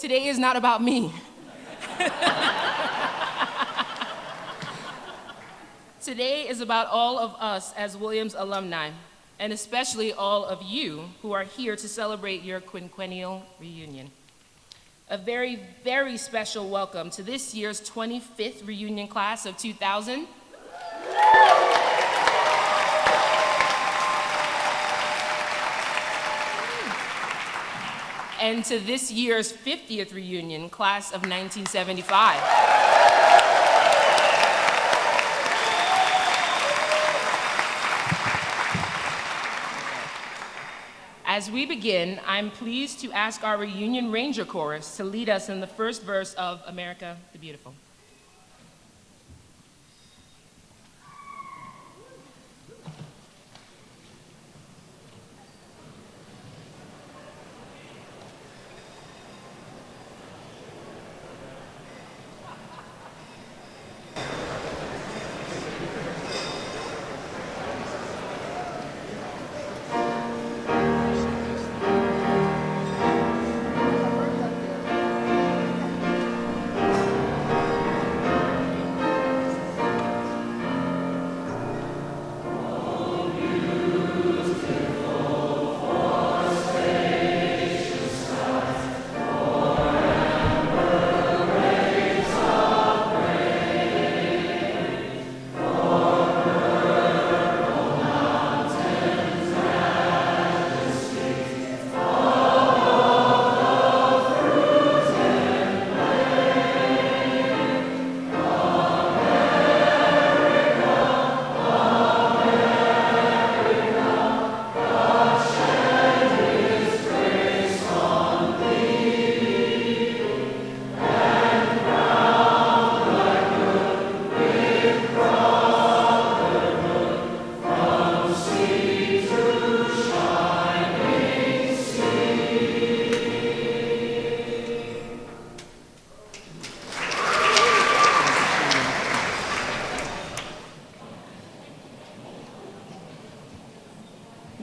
Today is not about me. Today is about all of us as Williams alumni, and especially all of you who are here to celebrate your quinquennial reunion. A very, very special welcome to this year's 25th reunion class of 2000. And to this year's 50th reunion, class of 1975. As we begin, I'm pleased to ask our Reunion Ranger Chorus to lead us in the first verse of America the Beautiful.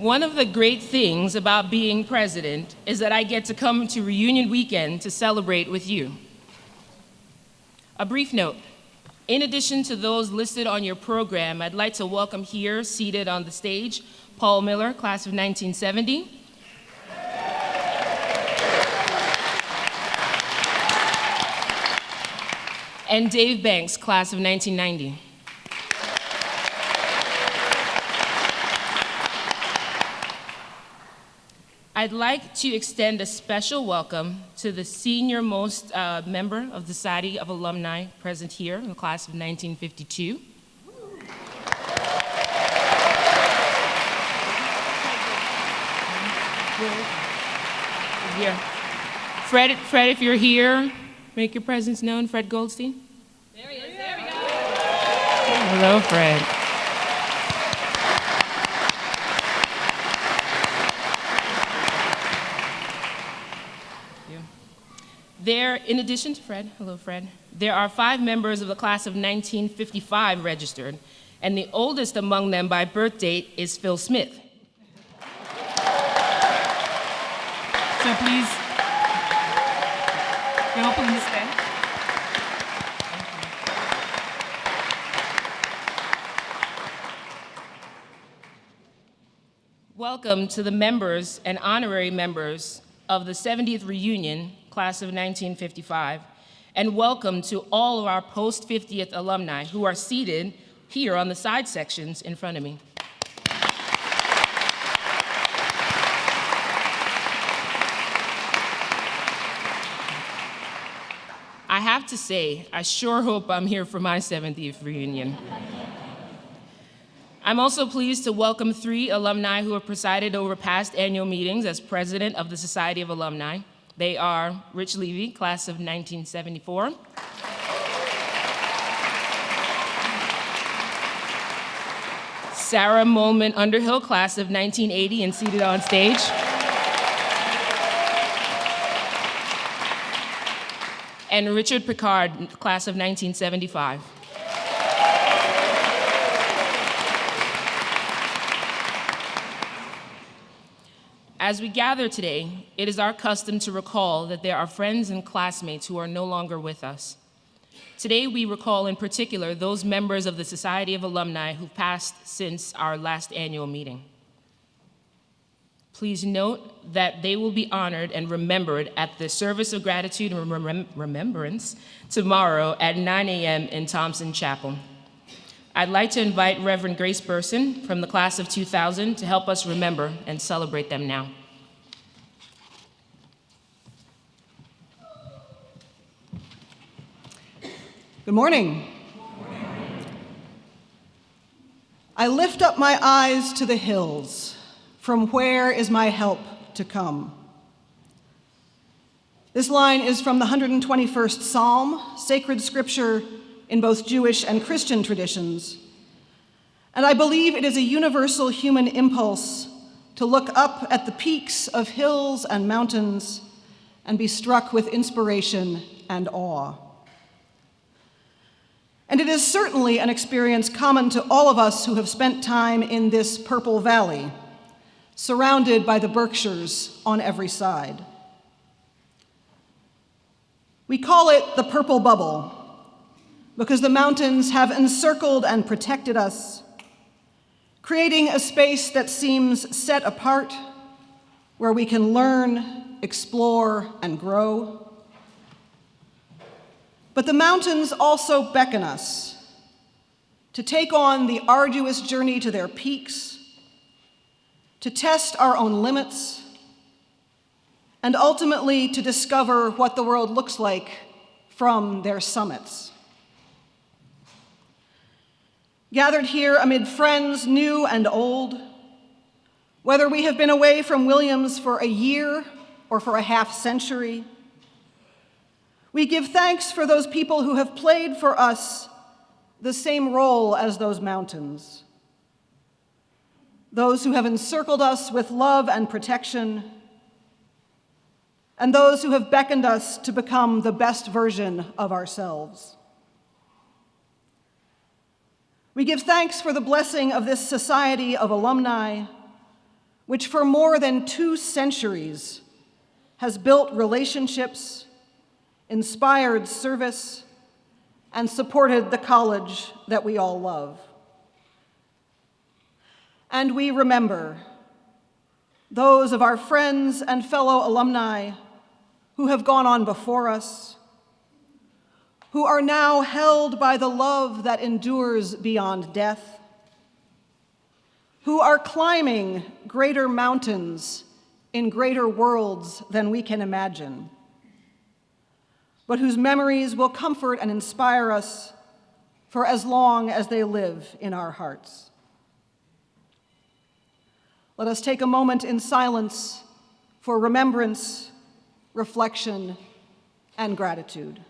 One of the great things about being president is that I get to come to reunion weekend to celebrate with you. A brief note, in addition to those listed on your program, I'd like to welcome here, seated on the stage, Paul Miller, class of 1970. And Dave Banks, class of 1990. I'd like to extend a special welcome to the senior-most member of the Society of Alumni present here in the class of 1952. Here. Fred, if you're here, make your presence known. Fred Goldstein. There he is. There we go. Hello, Fred. There, in addition to Fred, hello Fred, there are 5 members of the class of 1955 registered, and the oldest among them by birth date is Phil Smith. So please, Phil, please stand. Welcome to the members and honorary members of the 70th reunion, class of 1955, and welcome to all of our post-50th alumni who are seated here on the side sections in front of me. I have to say, I sure hope I'm here for my 70th reunion. I'm also pleased to welcome 3 alumni who have presided over past annual meetings as president of the Society of Alumni. They are Rich Levy, class of 1974. Sarah Molman Underhill, class of 1980 and seated on stage. And Richard Picard, class of 1975. As we gather today, it is our custom to recall that there are friends and classmates who are no longer with us. Today, we recall in particular those members of the Society of Alumni who passed since our last annual meeting. Please note that they will be honored and remembered at the service of gratitude and remembrance tomorrow at 9 a.m. in Thompson Chapel. I'd like to invite Reverend Grace Burson from the class of 2000 to help us remember and celebrate them now. Good morning. I lift up my eyes to the hills. From where is my help to come? This line is from the 121st Psalm, sacred scripture in both Jewish and Christian traditions. And I believe it is a universal human impulse to look up at the peaks of hills and mountains and be struck with inspiration and awe. And it is certainly an experience common to all of us who have spent time in this Purple Valley, surrounded by the Berkshires on every side. We call it the Purple Bubble because the mountains have encircled and protected us, creating a space that seems set apart, where we can learn, explore, and grow. But the mountains also beckon us to take on the arduous journey to their peaks, to test our own limits, and ultimately to discover what the world looks like from their summits. Gathered here amid friends new and old, whether we have been away from Williams for a year or for a half century, we give thanks for those people who have played for us the same role as those mountains. Those who have encircled us with love and protection, and those who have beckoned us to become the best version of ourselves. We give thanks for the blessing of this Society of Alumni, which for more than 2 centuries has built relationships, inspired service, and supported the college that we all love. And we remember those of our friends and fellow alumni who have gone on before us, who are now held by the love that endures beyond death, who are climbing greater mountains in greater worlds than we can imagine, but whose memories will comfort and inspire us for as long as they live in our hearts. Let us take a moment in silence for remembrance, reflection, and gratitude.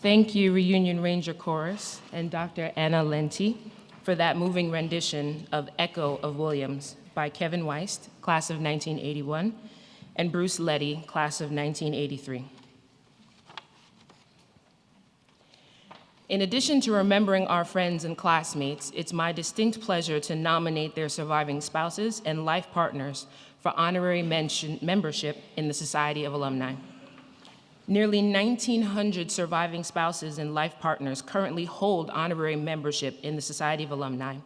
Thank you, Reunion Ranger Chorus and Dr. Anna Lenti, for that moving rendition of Echo of Williams by Kevin Weist, class of 1981, and Bruce Letty, class of 1983. In addition to remembering our friends and classmates, it's my distinct pleasure to nominate their surviving spouses and life partners for honorary membership in the Society of Alumni. Nearly 1,900 surviving spouses and life partners currently hold honorary membership in the Society of Alumni,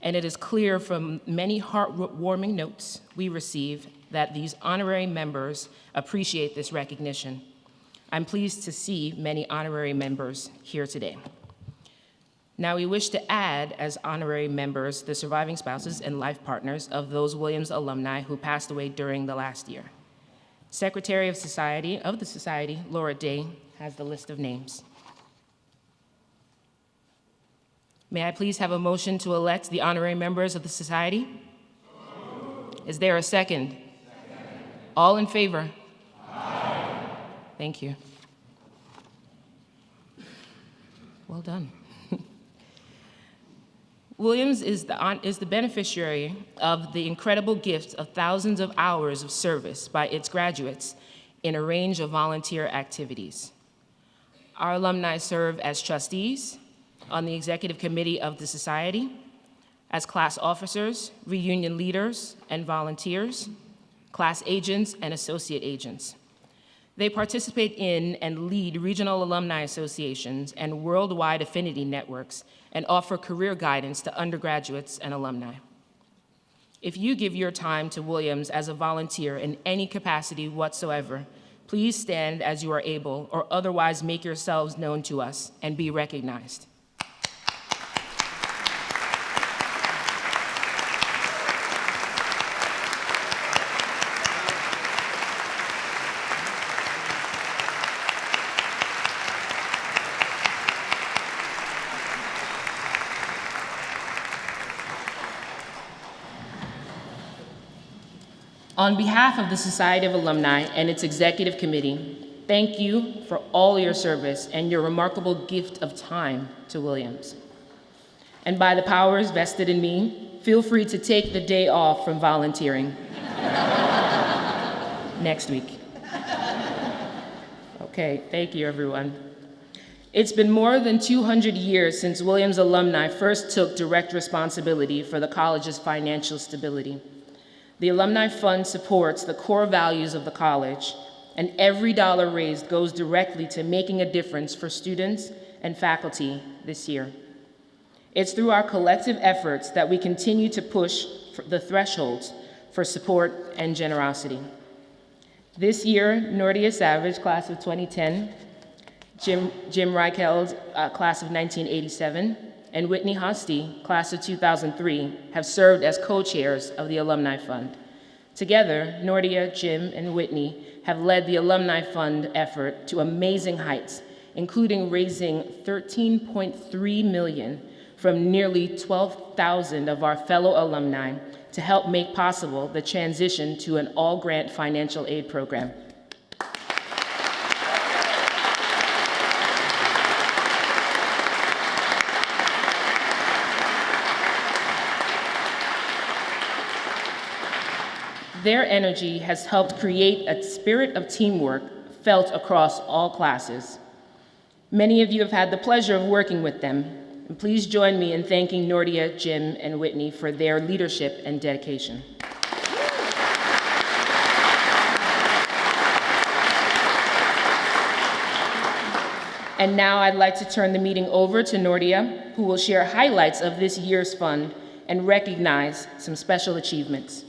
and it is clear from many heartwarming notes we receive that these honorary members appreciate this recognition. I'm pleased to see many honorary members here today. Now we wish to add as honorary members the surviving spouses and life partners of those Williams alumni who passed away during the last year. Secretary of the Society, Laura Day, has the list of names. May I please have a motion to elect the honorary members of the Society? Is there a second? All in favor? Aye. Thank you. Well done. Williams is the beneficiary of the incredible gift of thousands of hours of service by its graduates in a range of volunteer activities. Our alumni serve as trustees on the executive committee of the Society, as class officers, reunion leaders, and volunteers, class agents, and associate agents. They participate in and lead regional alumni associations and worldwide affinity networks and offer career guidance to undergraduates and alumni. If you give your time to Williams as a volunteer in any capacity whatsoever, please stand as you are able or otherwise make yourselves known to us and be recognized. On behalf of the Society of Alumni and its executive committee, thank you for all your service and your remarkable gift of time to Williams. And by the powers vested in me, feel free to take the day off from volunteering next week. Okay, thank you, everyone. It's been more than 200 years since Williams alumni first took direct responsibility for the college's financial stability. The Alumni Fund supports the core values of the college, and every dollar raised goes directly to making a difference for students and faculty this year. It's through our collective efforts that we continue to push the thresholds for support and generosity. This year, Nordia Savage, class of 2010, Jim Reicheld, class of 1987, and Whitney Hosty, class of 2003, have served as co-chairs of the Alumni Fund. Together, Nordia, Jim, and Whitney have led the Alumni Fund effort to amazing heights, including raising $13.3 million from nearly 12,000 of our fellow alumni to help make possible the transition to an all-grant financial aid program. Their energy has helped create a spirit of teamwork felt across all classes. Many of you have had the pleasure of working with them, and please join me in thanking Nordia, Jim, and Whitney for their leadership and dedication. And now I'd like to turn the meeting over to Nordia, who will share highlights of this year's fund and recognize some special achievements.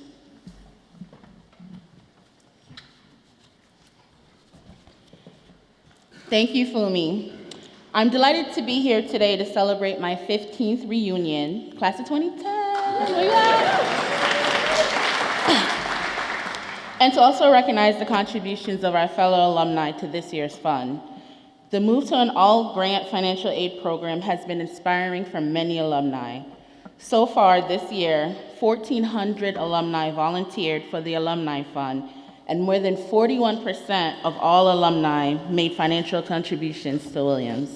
Thank you, Fumi. I'm delighted to be here today to celebrate my 15th reunion, class of 2010, and to also recognize the contributions of our fellow alumni to this year's fund. The move to an all-grant financial aid program has been inspiring for many alumni. So far this year, 1,400 alumni volunteered for the Alumni Fund and more than 41% of all alumni made financial contributions to Williams.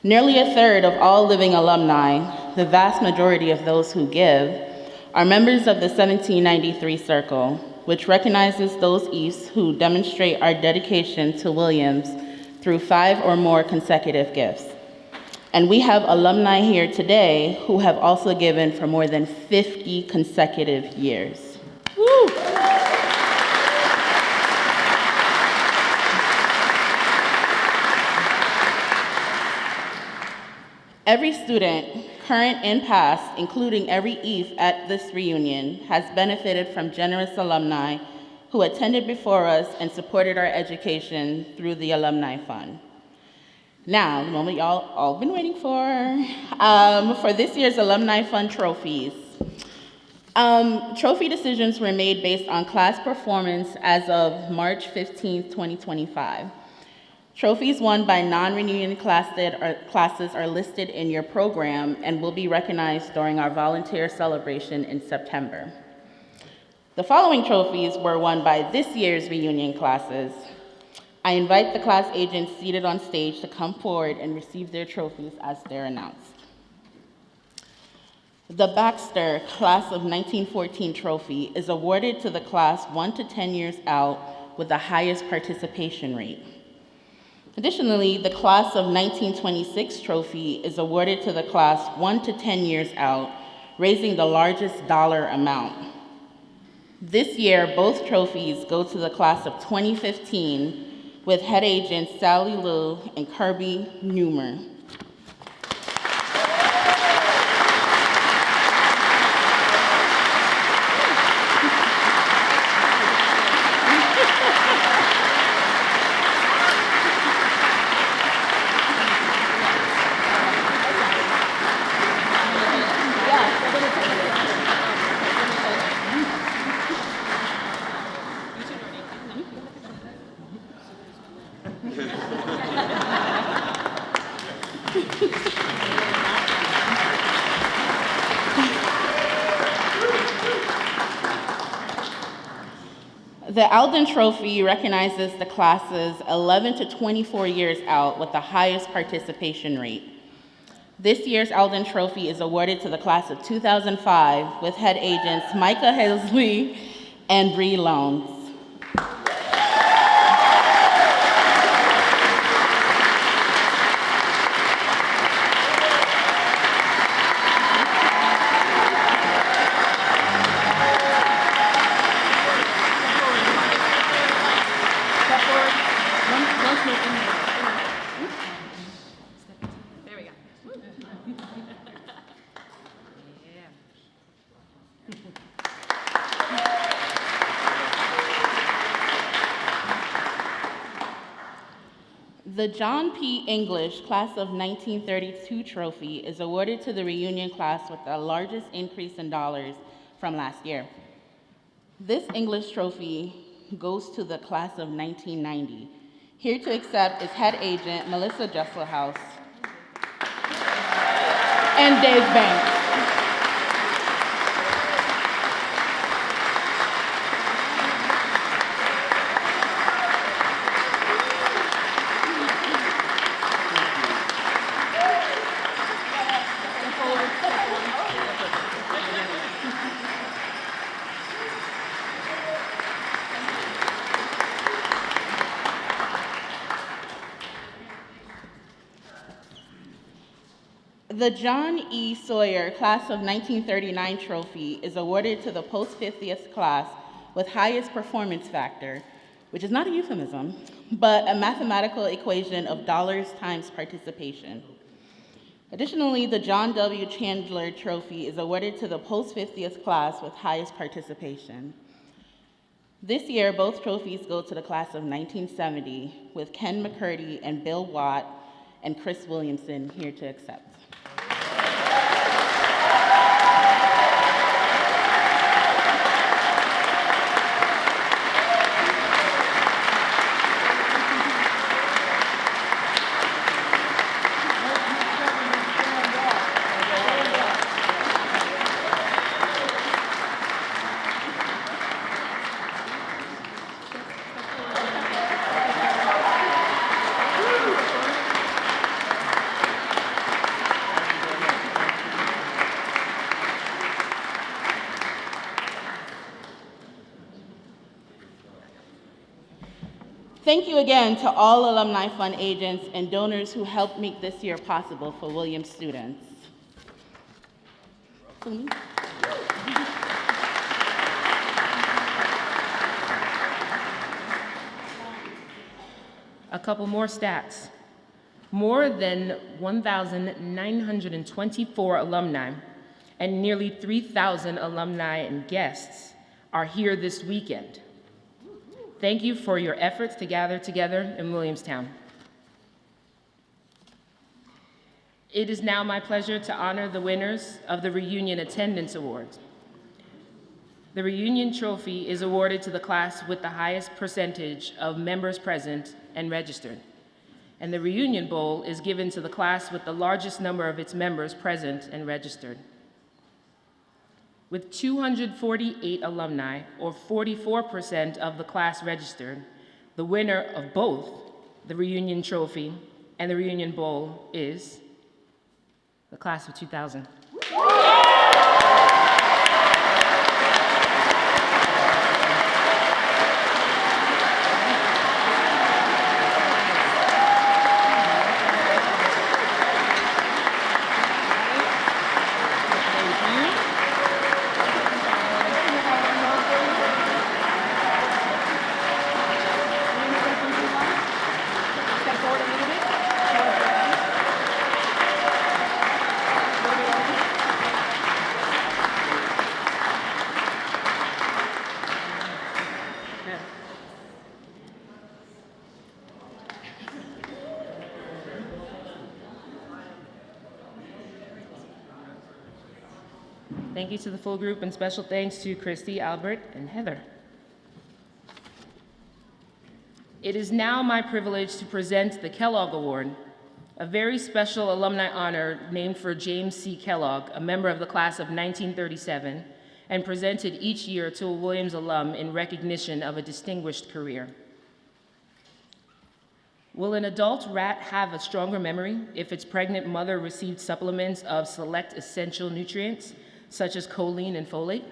Nearly a third of all living alumni, the vast majority of those who give, are members of the 1793 Circle, which recognizes those East who demonstrate our dedication to Williams through 5 or more consecutive gifts. And we have alumni here today who have also given for more than 50 consecutive years. Woo! Every student, current and past, including every ETH at this reunion, has benefited from generous alumni who attended before us and supported our education through the Alumni Fund. Now, the moment y'all all been waiting for this year's Alumni Fund trophies. Trophy decisions were made based on class performance as of March 15th, 2025. Trophies won by non-reunion classes are listed in your program and will be recognized during our volunteer celebration in September. The following trophies were won by this year's reunion classes. I invite the class agents seated on stage to come forward and receive their trophies as they're announced. The Baxter Class of 1914 trophy is awarded to the class 1 to 10 years out with the highest participation rate. Additionally, the Class of 1926 trophy is awarded to the class 1 to 10 years out, raising the largest dollar amount. This year, both trophies go to the class of 2015 with head agents Sally Liu and Kirby Newmer. The Alden Trophy recognizes the classes 11 to 24 years out with the highest participation rate. This year's Alden Trophy is awarded to the class of 2005 with head agents Micah Helsley and Bree Loans. The John P. English Class of 1932 trophy is awarded to the reunion class with the largest increase in dollars from last year. This English trophy goes to the class of 1990. Here to accept is head agent Melissa Jesselhouse and Dave Banks. The John E. Sawyer Class of 1939 trophy is awarded to the post-50th class with highest performance factor, which is not a euphemism, but a mathematical equation of dollars times participation. Additionally, the John W. Chandler trophy is awarded to the post-50th class with highest participation. This year, both trophies go to the class of 1970 with Ken McCurdy and Bill Watt and Chris Williamson here to accept. Thank you again to all Alumni Fund agents and donors who helped make this year possible for Williams students. A couple more stats. More than 1,924 alumni and nearly 3,000 alumni and guests are here this weekend. Thank you for your efforts to gather together in Williamstown. It is now my pleasure to honor the winners of the Reunion Attendance Awards. The Reunion Trophy is awarded to the class with the highest percentage of members present and registered. And the Reunion Bowl is given to the class with the largest number of its members present and registered. With 248 alumni, or 44% of the class registered, the winner of both the Reunion Trophy and the Reunion Bowl is the class of 2000. Thank you to the full group, and special thanks to Christy, Albert, and Heather. It is now my privilege to present the Kellogg Award, a very special alumni honor named for James C. Kellogg, a member of the class of 1937, and presented each year to a Williams alum in recognition of a distinguished career. Will an adult rat have a stronger memory if its pregnant mother received supplements of select essential nutrients, such as choline and folate?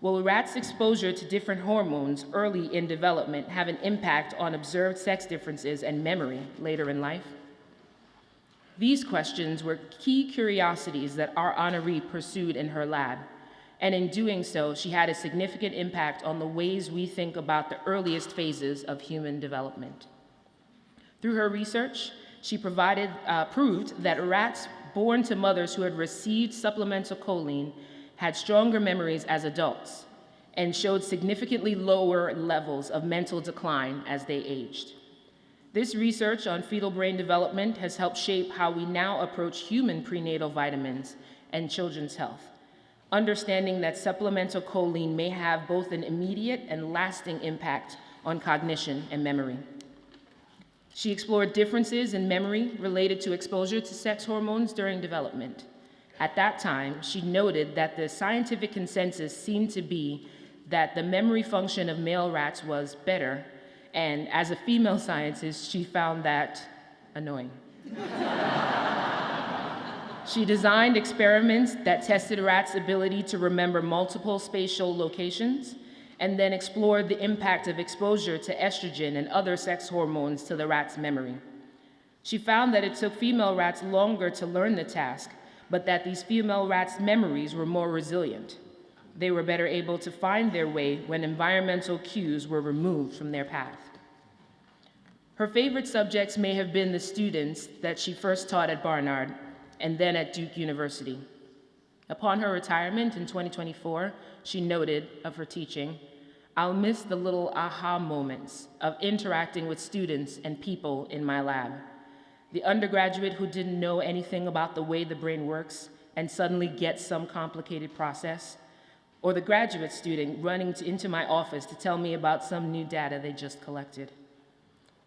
Will a rat's exposure to different hormones early in development have an impact on observed sex differences and memory later in life? These questions were key curiosities that our honoree pursued in her lab, and in doing so, she had a significant impact on the ways we think about the earliest phases of human development. Through her research, she proved that rats born to mothers who had received supplemental choline had stronger memories as adults and showed significantly lower levels of mental decline as they aged. This research on fetal brain development has helped shape how we now approach human prenatal vitamins and children's health, understanding that supplemental choline may have both an immediate and lasting impact on cognition and memory. She explored differences in memory related to exposure to sex hormones during development. At that time, she noted that the scientific consensus seemed to be that the memory function of male rats was better, and as a female scientist, she found that annoying. She designed experiments that tested rats' ability to remember multiple spatial locations, and then explored the impact of exposure to estrogen and other sex hormones to the rat's memory. She found that it took female rats longer to learn the task, but that these female rats' memories were more resilient. They were better able to find their way when environmental cues were removed from their path. Her favorite subjects may have been the students that she first taught at Barnard and then at Duke University. Upon her retirement in 2024, she noted of her teaching, "I'll miss the little aha moments of interacting with students and people in my lab. The undergraduate who didn't know anything about the way the brain works and suddenly gets some complicated process, or the graduate student running into my office to tell me about some new data they just collected,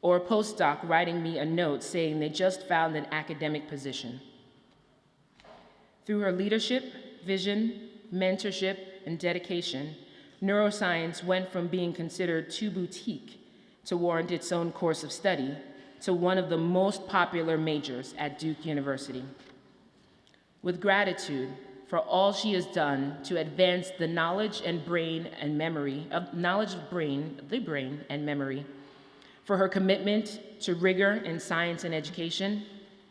or a postdoc writing me a note saying they just found an academic position." Through her leadership, vision, mentorship, and dedication, neuroscience went from being considered too boutique to warrant its own course of study to one of the most popular majors at Duke University. With gratitude for all she has done to advance the knowledge and brain and memory, the brain and memory, for her commitment to rigor in science and education,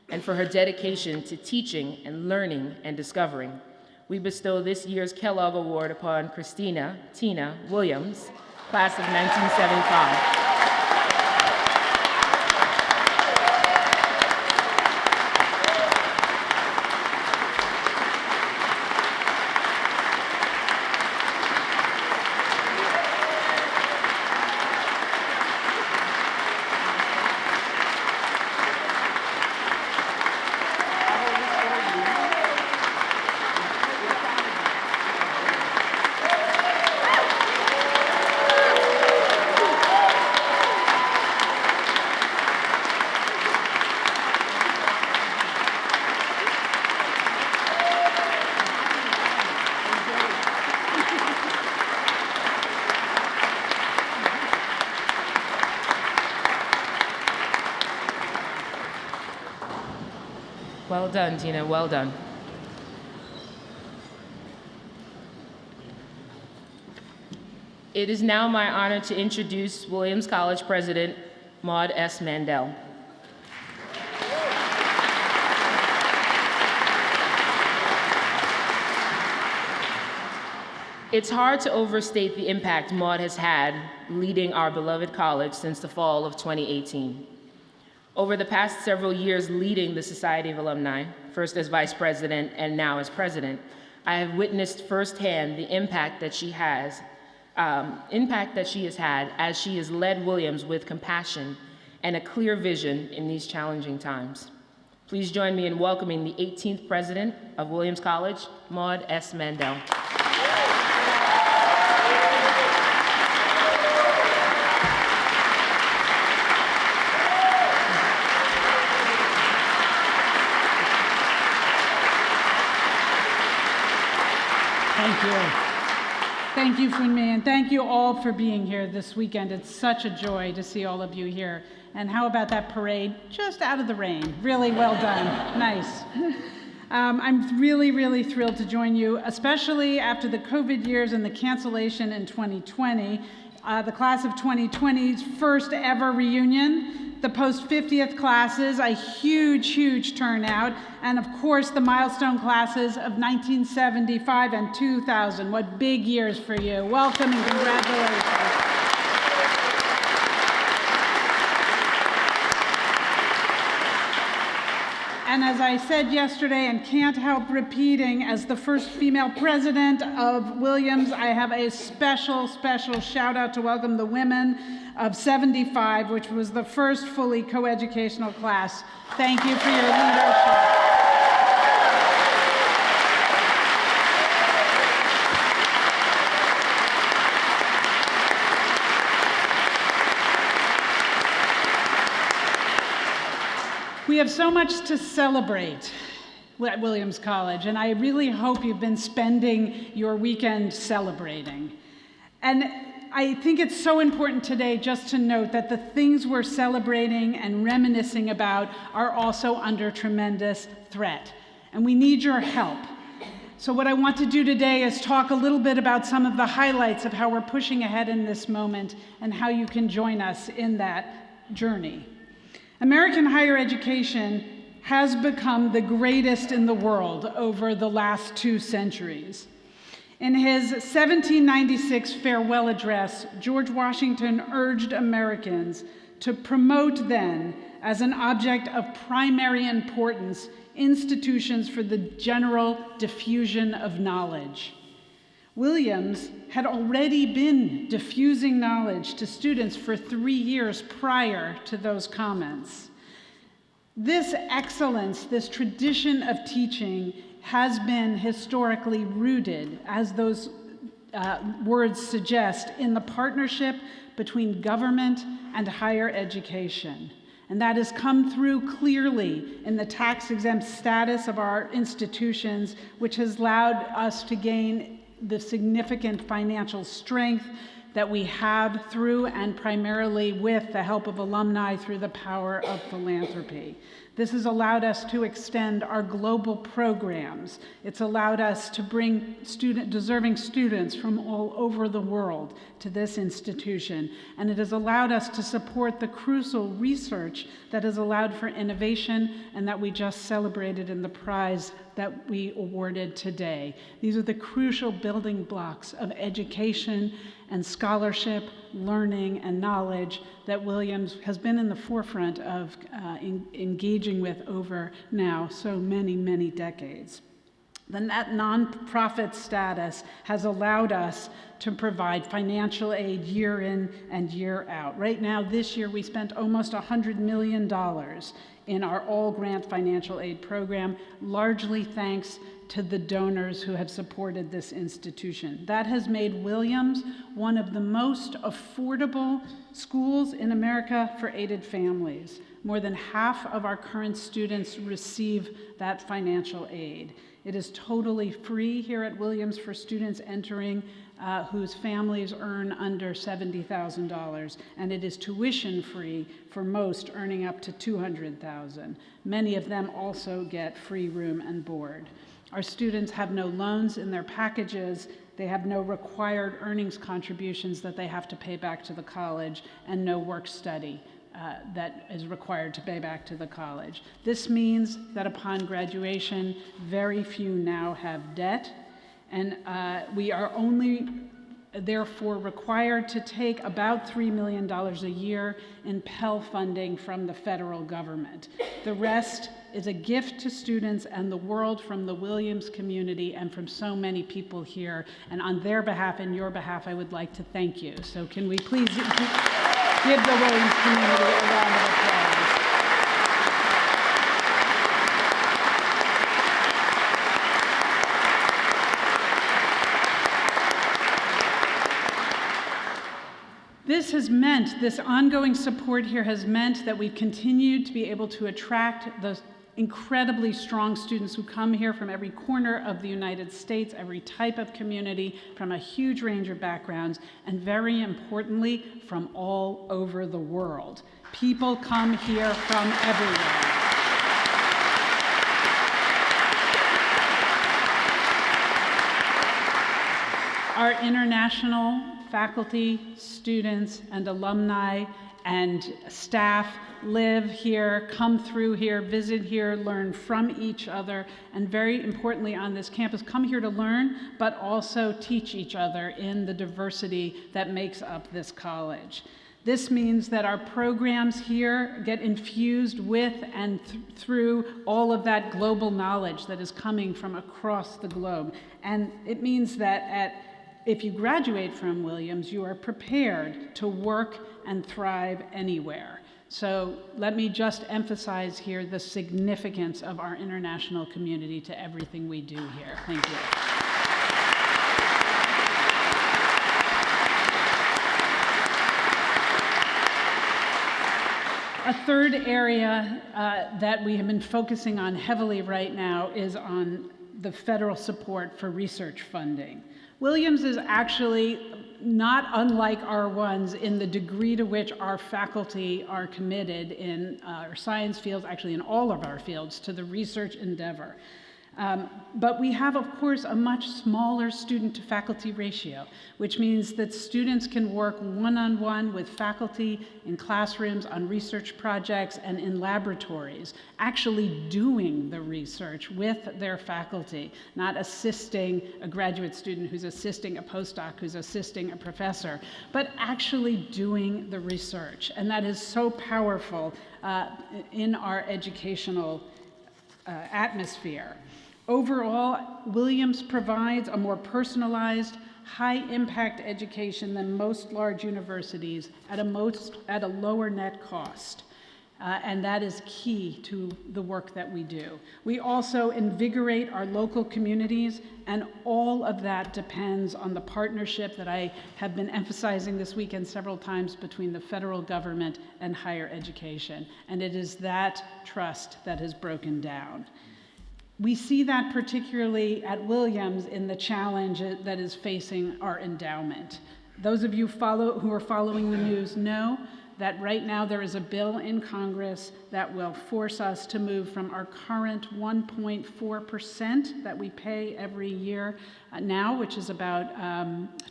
and for her dedication to teaching and learning and discovering. We bestow this year's Kellogg Award upon Christina Tina Williams, class of 1975. Well done, Tina, well done. It is now my honor to introduce Williams College President Maud S. Mandel. It's hard to overstate the impact Maud has had leading our beloved college since the fall of 2018. Over the past several years leading the Society of Alumni, first as vice president and now as president, I have witnessed firsthand the impact that she has had as she has led Williams with compassion and a clear vision in these challenging times. Please join me in welcoming the 18th president of Williams College, Maud S. Mandel. Thank you. Thank you, Funmi, and thank you all for being here this weekend. It's such a joy to see all of you here. And how about that parade just out of the rain? Really well done. Nice. I'm really, really thrilled to join you, especially after the COVID years and the cancellation in 2020. The class of 2020's first ever reunion, the post-50th classes, a huge, huge turnout, and of course the milestone classes of 1975 and 2000. What big years for you. Welcome and congratulations. And as I said yesterday and can't help repeating, as the first female president of Williams, I have a special, special shout out to welcome the women of 75, which was the first fully coeducational class. Thank you for your leadership. We have so much to celebrate at Williams College, and I really hope you've been spending your weekend celebrating. And I think it's so important today just to note that the things we're celebrating and reminiscing about are also under tremendous threat, and we need your help. So what I want to do today is talk a little bit about some of the highlights of how we're pushing ahead in this moment and how you can join us in that journey. American higher education has become the greatest in the world over the last 2 centuries. In his 1796 farewell address, George Washington urged Americans to promote then, as an object of primary importance, institutions for the general diffusion of knowledge. Williams had already been diffusing knowledge to students for 3 years prior to those comments. This excellence, this tradition of teaching, has been historically rooted, as those words suggest, in the partnership between government and higher education. And that has come through clearly in the tax-exempt status of our institutions, which has allowed us to gain the significant financial strength that we have through and primarily with the help of alumni through the power of philanthropy. This has allowed us to extend our global programs. It's allowed us to bring deserving students from all over the world to this institution. And it has allowed us to support the crucial research that has allowed for innovation and that we just celebrated in the prize that we awarded today. These are the crucial building blocks of education and scholarship, learning, and knowledge that Williams has been in the forefront of engaging with over now so many, many decades. Then that nonprofit status has allowed us to provide financial aid year in and year out. Right now, this year, we spent almost $100 million in our all-grant financial aid program, largely thanks to the donors who have supported this institution. That has made Williams one of the most affordable schools in America for aided families. More than half of our current students receive that financial aid. It is totally free here at Williams for students entering whose families earn under $70,000, and it is tuition free for most earning up to $200,000. Many of them also get free room and board. Our students have no loans in their packages. They have no required earnings contributions that they have to pay back to the college, and no work study that is required to pay back to the college. This means that upon graduation, very few now have debt, and we are only therefore required to take about $3 million a year in Pell funding from the federal government. The rest is a gift to students and the world from the Williams community and from so many people here. And on their behalf and your behalf, I would like to thank you. So can we please give the Williams community a round of applause. This ongoing support here has meant that we've continued to be able to attract the incredibly strong students who come here from every corner of the United States, every type of community, from a huge range of backgrounds, and very importantly, from all over the world. People come here from everywhere. Our international faculty, students, and alumni and staff live here, come through here, visit here, learn from each other, and very importantly on this campus, come here to learn, but also teach each other in the diversity that makes up this college. This means that our programs here get infused with and through all of that global knowledge that is coming from across the globe. And it means that if you graduate from Williams, you are prepared to work and thrive anywhere. So let me just emphasize here the significance of our international community to everything we do here. Thank you. A third area that we have been focusing on heavily right now is on the federal support for research funding. Williams is actually not unlike our ones in the degree to which our faculty are committed in our science fields, actually in all of our fields, to the research endeavor. But we have, of course, a much smaller student-to-faculty ratio, which means that students can work one-on-one with faculty in classrooms, on research projects, and in laboratories, actually doing the research with their faculty, not assisting a graduate student who's assisting a postdoc, who's assisting a professor, but actually doing the research. And that is so powerful in our educational atmosphere. Overall, Williams provides a more personalized, high-impact education than most large universities at a lower net cost. And that is key to the work that we do. We also invigorate our local communities, and all of that depends on the partnership that I have been emphasizing this weekend several times between the federal government and higher education. And it is that trust that has broken down. We see that particularly at Williams in the challenge that is facing our endowment. Those of you who are following the news know that right now there is a bill in Congress that will force us to move from our current 1.4% that we pay every year now, which is about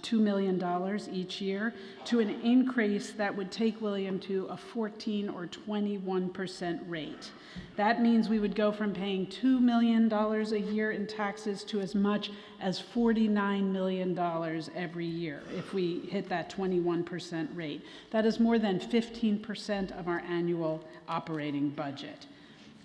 $2 million each year, to an increase that would take William to a 14 or 21% rate. That means we would go from paying $2 million a year in taxes to as much as $49 million every year if we hit that 21% rate. That is more than 15% of our annual operating budget.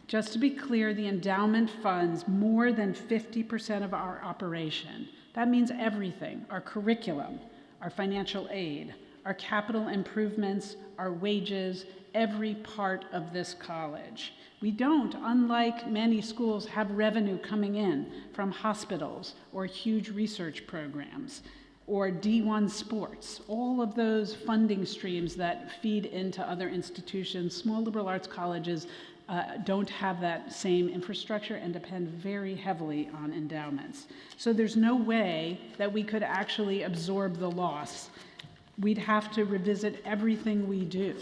Just to be clear, the endowment funds more than 50% of our operation. That means everything: our curriculum, our financial aid, our capital improvements, our wages, every part of this college. We don't, unlike many schools, have revenue coming in from hospitals or huge research programs or D1 sports. All of those funding streams that feed into other institutions, small liberal arts colleges don't have that same infrastructure and depend very heavily on endowments. So there's no way that we could actually absorb the loss. We'd have to revisit everything we do.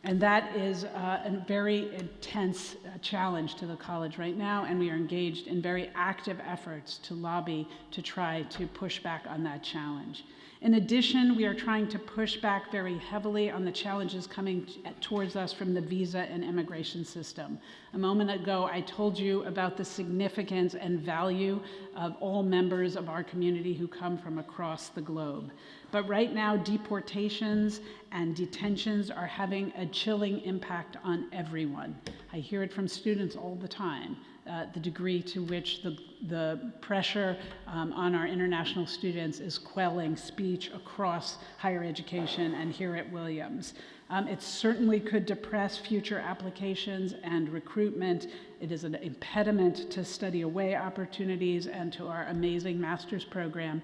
And that is a very intense challenge to the college right now, and we are engaged in very active efforts to lobby to try to push back on that challenge. In addition, we are trying to push back very heavily on the challenges coming towards us from the visa and immigration system. A moment ago, I told you about the significance and value of all members of our community who come from across the globe. But right now, deportations and detentions are having a chilling impact on everyone. I hear it from students all the time, the degree to which the pressure on our international students is quelling speech across higher education and here at Williams. It certainly could depress future applications and recruitment. It is an impediment to study away opportunities and to our amazing master's program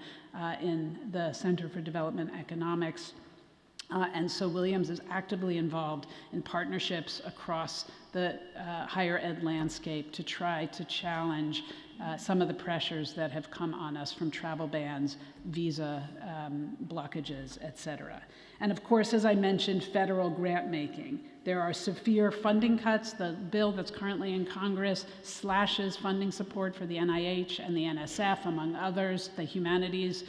in the Center for Development Economics. And so Williams is actively involved in partnerships across the higher ed landscape to try to challenge some of the pressures that have come on us from travel bans, visa blockages, et cetera. And of course, as I mentioned, federal grant making. There are severe funding cuts. The bill that's currently in Congress slashes funding support for the NIH and the NSF, among others. The humanities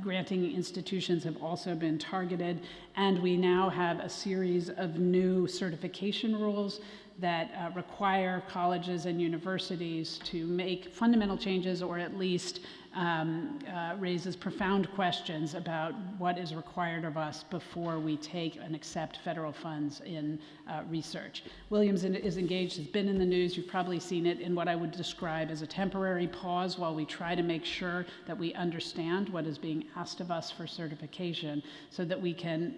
granting institutions have also been targeted, and we now have a series of new certification rules that require colleges and universities to make fundamental changes, or at least raises profound questions about what is required of us before we take and accept federal funds in research. Williams is engaged, has been in the news. You've probably seen it in what I would describe as a temporary pause while we try to make sure that we understand what is being asked of us for certification so that we can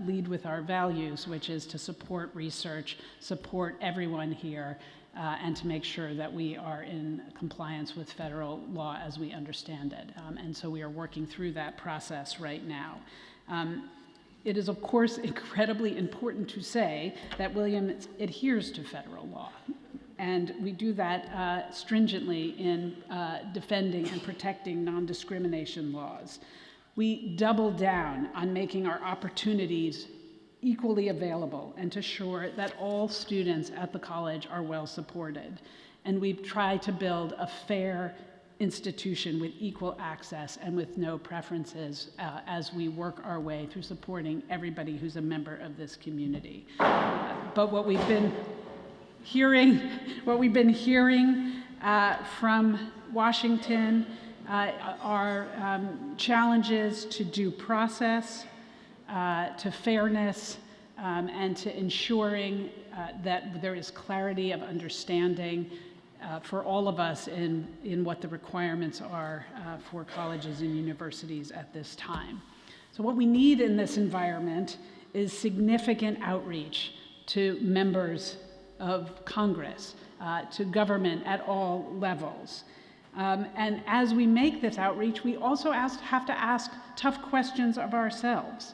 lead with our values, which is to support research, support everyone here, and to make sure that we are in compliance with federal law as we understand it. And so we are working through that process right now. It is, of course, incredibly important to say that Williams adheres to federal law. And we do that stringently in defending and protecting non-discrimination laws. We double down on making our opportunities equally available and to ensure that all students at the college are well supported. And we've tried to build a fair institution with equal access and with no preferences as we work our way through supporting everybody who's a member of this community. But what we've been hearing from Washington are challenges to due process, to fairness, and to ensuring that there is clarity of understanding for all of us in what the requirements are for colleges and universities at this time. So what we need in this environment is significant outreach to members of Congress, to government at all levels. And as we make this outreach, we also have to ask tough questions of ourselves.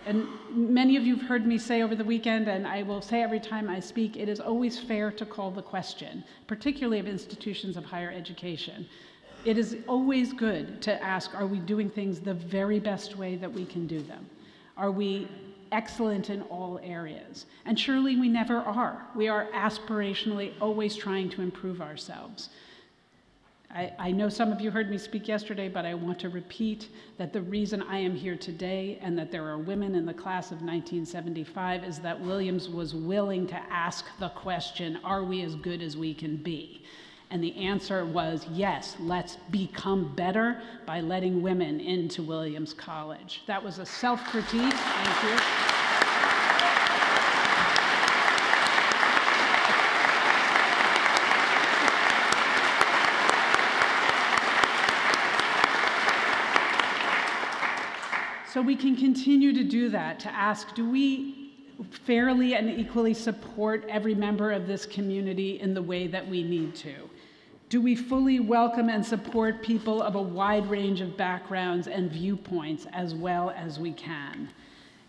And many of you have heard me say over the weekend, and I will say every time I speak, it is always fair to call the question, particularly of institutions of higher education. It is always good to ask, are we doing things the very best way that we can do them? Are we excellent in all areas? And surely we never are. We are aspirationally always trying to improve ourselves. I know some of you heard me speak yesterday, but I want to repeat that the reason I am here today and that there are women in the class of 1975 is that Williams was willing to ask the question, are we as good as we can be? And the answer was yes, let's become better by letting women into Williams College. That was a self-critique. Thank you. So we can continue to do that, to ask, do we fairly and equally support every member of this community in the way that we need to? Do we fully welcome and support people of a wide range of backgrounds and viewpoints as well as we can?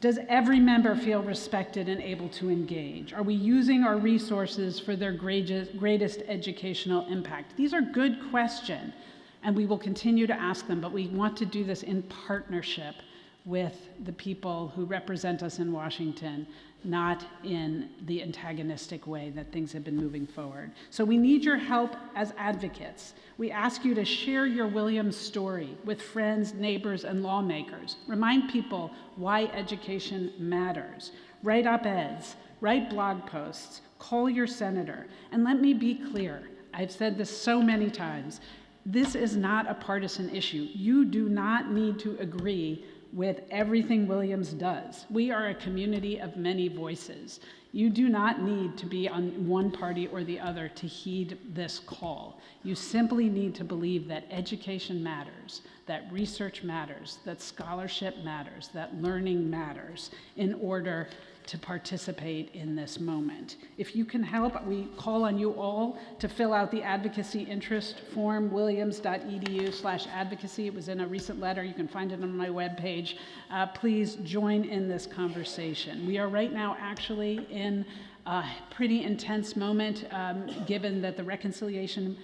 Does every member feel respected and able to engage? Are we using our resources for their greatest educational impact? These are good questions, and we will continue to ask them, but we want to do this in partnership with the people who represent us in Washington, not in the antagonistic way that things have been moving forward. So we need your help as advocates. We ask you to share your Williams story with friends, neighbors, and lawmakers. Remind people why education matters. Write op-eds, write blog posts, call your senator. And let me be clear, I've said this so many times, this is not a partisan issue. You do not need to agree with everything Williams does. We are a community of many voices. You do not need to be on one party or the other to heed this call. You simply need to believe that education matters, that research matters, that scholarship matters, that learning matters in order to participate in this moment. If you can help, we call on you all to fill out the advocacy interest form, williams.edu/advocacy. It was in a recent letter. You can find it on my webpage. Please join in this conversation. We are right now actually in a pretty intense moment, given that the reconciliation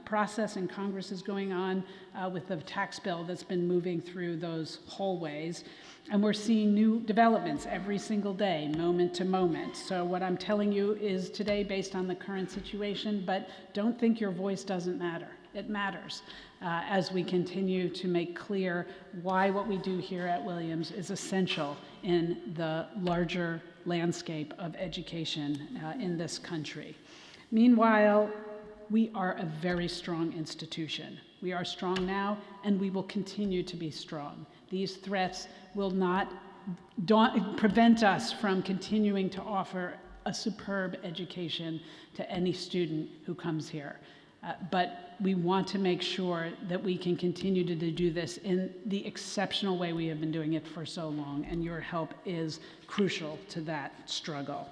process in Congress is going on with the tax bill that's been moving through those hallways. And we're seeing new developments every single day, moment to moment. So what I'm telling you is today based on the current situation, but don't think your voice doesn't matter. It matters as we continue to make clear why what we do here at Williams is essential in the larger landscape of education in this country. Meanwhile, we are a very strong institution. We are strong now, and we will continue to be strong. These threats will not prevent us from continuing to offer a superb education to any student who comes here. But we want to make sure that we can continue to do this in the exceptional way we have been doing it for so long, and your help is crucial to that struggle.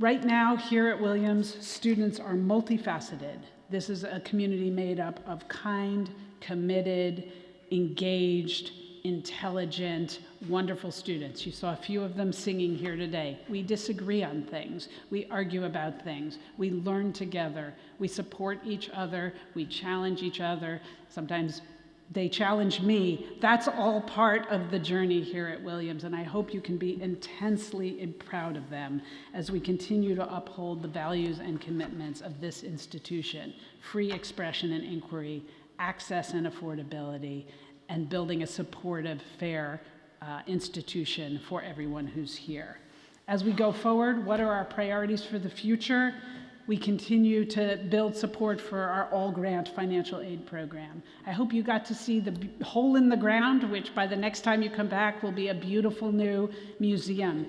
Right now, here at Williams, students are multifaceted. This is a community made up of kind, committed, engaged, intelligent, wonderful students. You saw a few of them singing here today. We disagree on things. We argue about things. We learn together. We support each other. We challenge each other. Sometimes they challenge me. That's all part of the journey here at Williams, and I hope you can be intensely proud of them as we continue to uphold the values and commitments of this institution: free expression and inquiry, access and affordability, and building a supportive, fair institution for everyone who's here. As we go forward, what are our priorities for the future? We continue to build support for our all-grant financial aid program. I hope you got to see the hole in the ground, which by the next time you come back will be a beautiful new museum,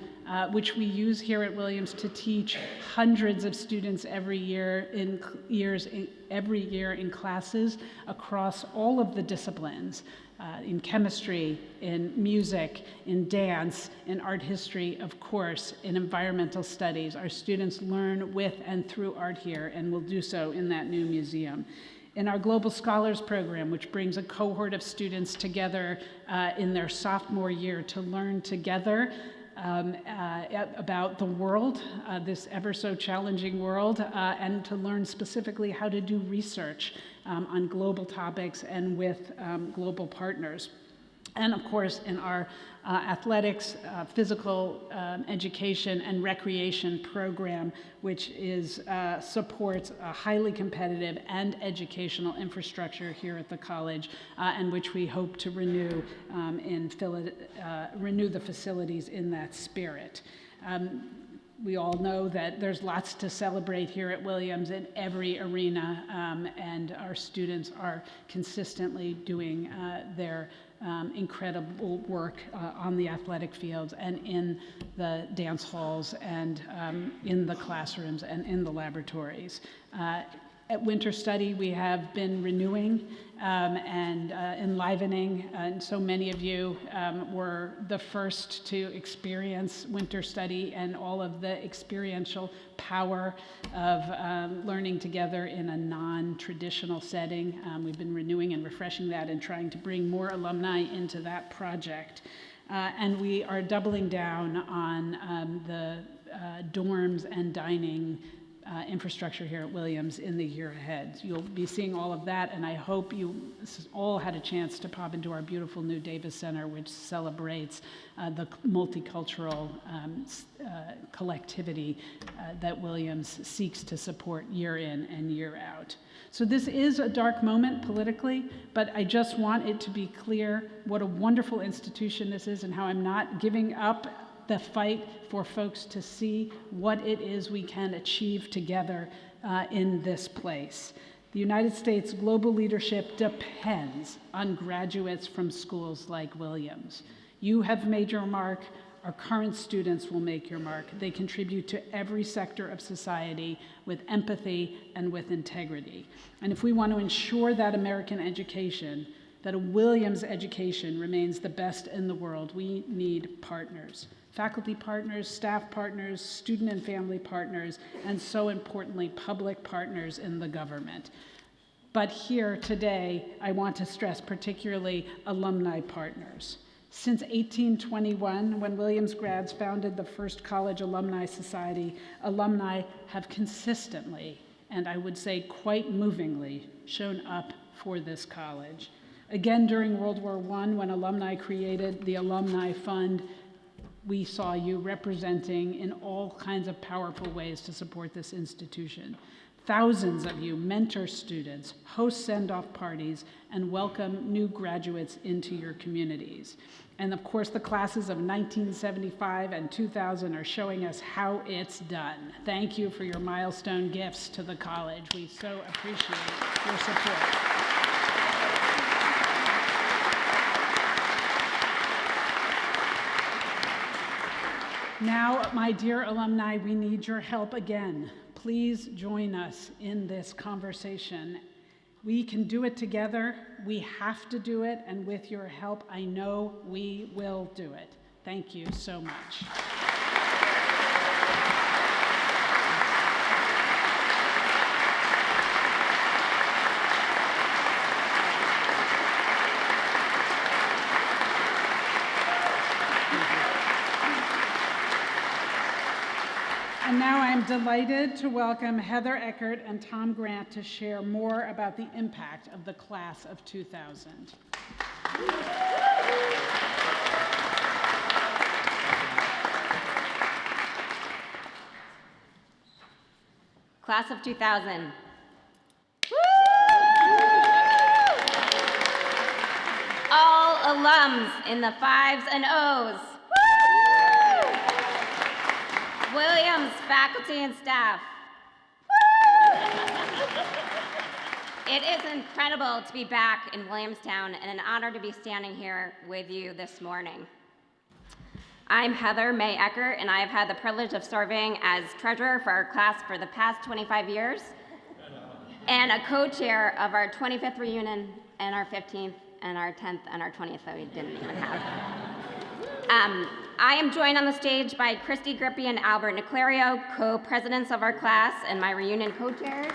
which we use here at Williams to teach hundreds of students every year in classes across all of the disciplines. In chemistry, in music, in dance, in art history, of course, in environmental studies. Our students learn with and through art here, and will do so in that new museum. In our Global Scholars Program, which brings a cohort of students together in their sophomore year to learn together, about the world, this ever so challenging world, and to learn specifically how to do research on global topics and with global partners. And of course, in our athletics, physical education, and recreation program, which supports a highly competitive and educational infrastructure here at the college, and which we hope to renew the facilities in that spirit. We all know that there's lots to celebrate here at Williams in every arena, and our students are consistently doing their incredible work on the athletic fields and in the dance halls and in the classrooms and in the laboratories. At Winter Study, we have been renewing and enlivening, and so many of you were the first to experience Winter Study and all of the experiential power of learning together in a non-traditional setting. We've been renewing and refreshing that and trying to bring more alumni into that project. And we are doubling down on the dorms and dining infrastructure here at Williams in the year ahead. You'll be seeing all of that, and I hope you all had a chance to pop into our beautiful new Davis Center, which celebrates the multicultural collectivity that Williams seeks to support year in and year out. So this is a dark moment politically, but I just want it to be clear what a wonderful institution this is and how I'm not giving up the fight for folks to see what it is we can achieve together in this place. The United States global leadership depends on graduates from schools like Williams. You have made your mark. Our current students will make your mark. They contribute to every sector of society with empathy and with integrity. And if we want to ensure that American education, that a Williams education remains the best in the world, we need partners. Faculty partners, staff partners, student and family partners, and so importantly, public partners in the government. But here today, I want to stress particularly alumni partners. Since 1821, when Williams grads founded the first college alumni society, alumni have consistently, and I would say quite movingly, shown up for this college. Again, during World War I, when alumni created the Alumni Fund, we saw you representing in all kinds of powerful ways to support this institution. Thousands of you mentor students, host send-off parties, and welcome new graduates into your communities. And of course, the classes of 1975 and 2000 are showing us how it's done. Thank you for your milestone gifts to the college. We so appreciate your support. Now, my dear alumni, we need your help again. Please join us in this conversation. We can do it together. We have to do it, and with your help, I know we will do it. Thank you so much. And now I'm delighted to welcome Heather Eckert and Tom Grant to share more about the impact of the class of 2000. Class of 2000. All alums in the 5s and O's. Williams faculty and staff. It is incredible to be back in Williamstown and an honor to be standing here with you this morning. I'm Heather May Eckert, and I have had the privilege of serving as treasurer for our class for the past 25 years and a co-chair of our 25th reunion and our 15th and our 10th and our 20th that we didn't even have. I am joined on the stage by Christy Grippy and Albert Niclario, co-presidents of our class and my reunion co-chairs.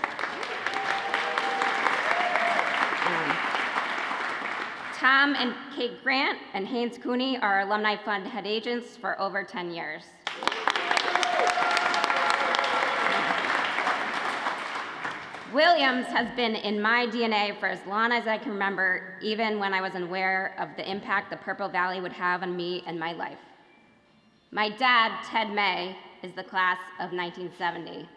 Tom and Kate Grant and Haynes Cooney are our Alumni Fund head agents for over 10 years. Williams has been in my DNA for as long as I can remember, even when I was unaware of the impact the Purple Valley would have on me and my life. My dad, Ted May, is the class of 1970.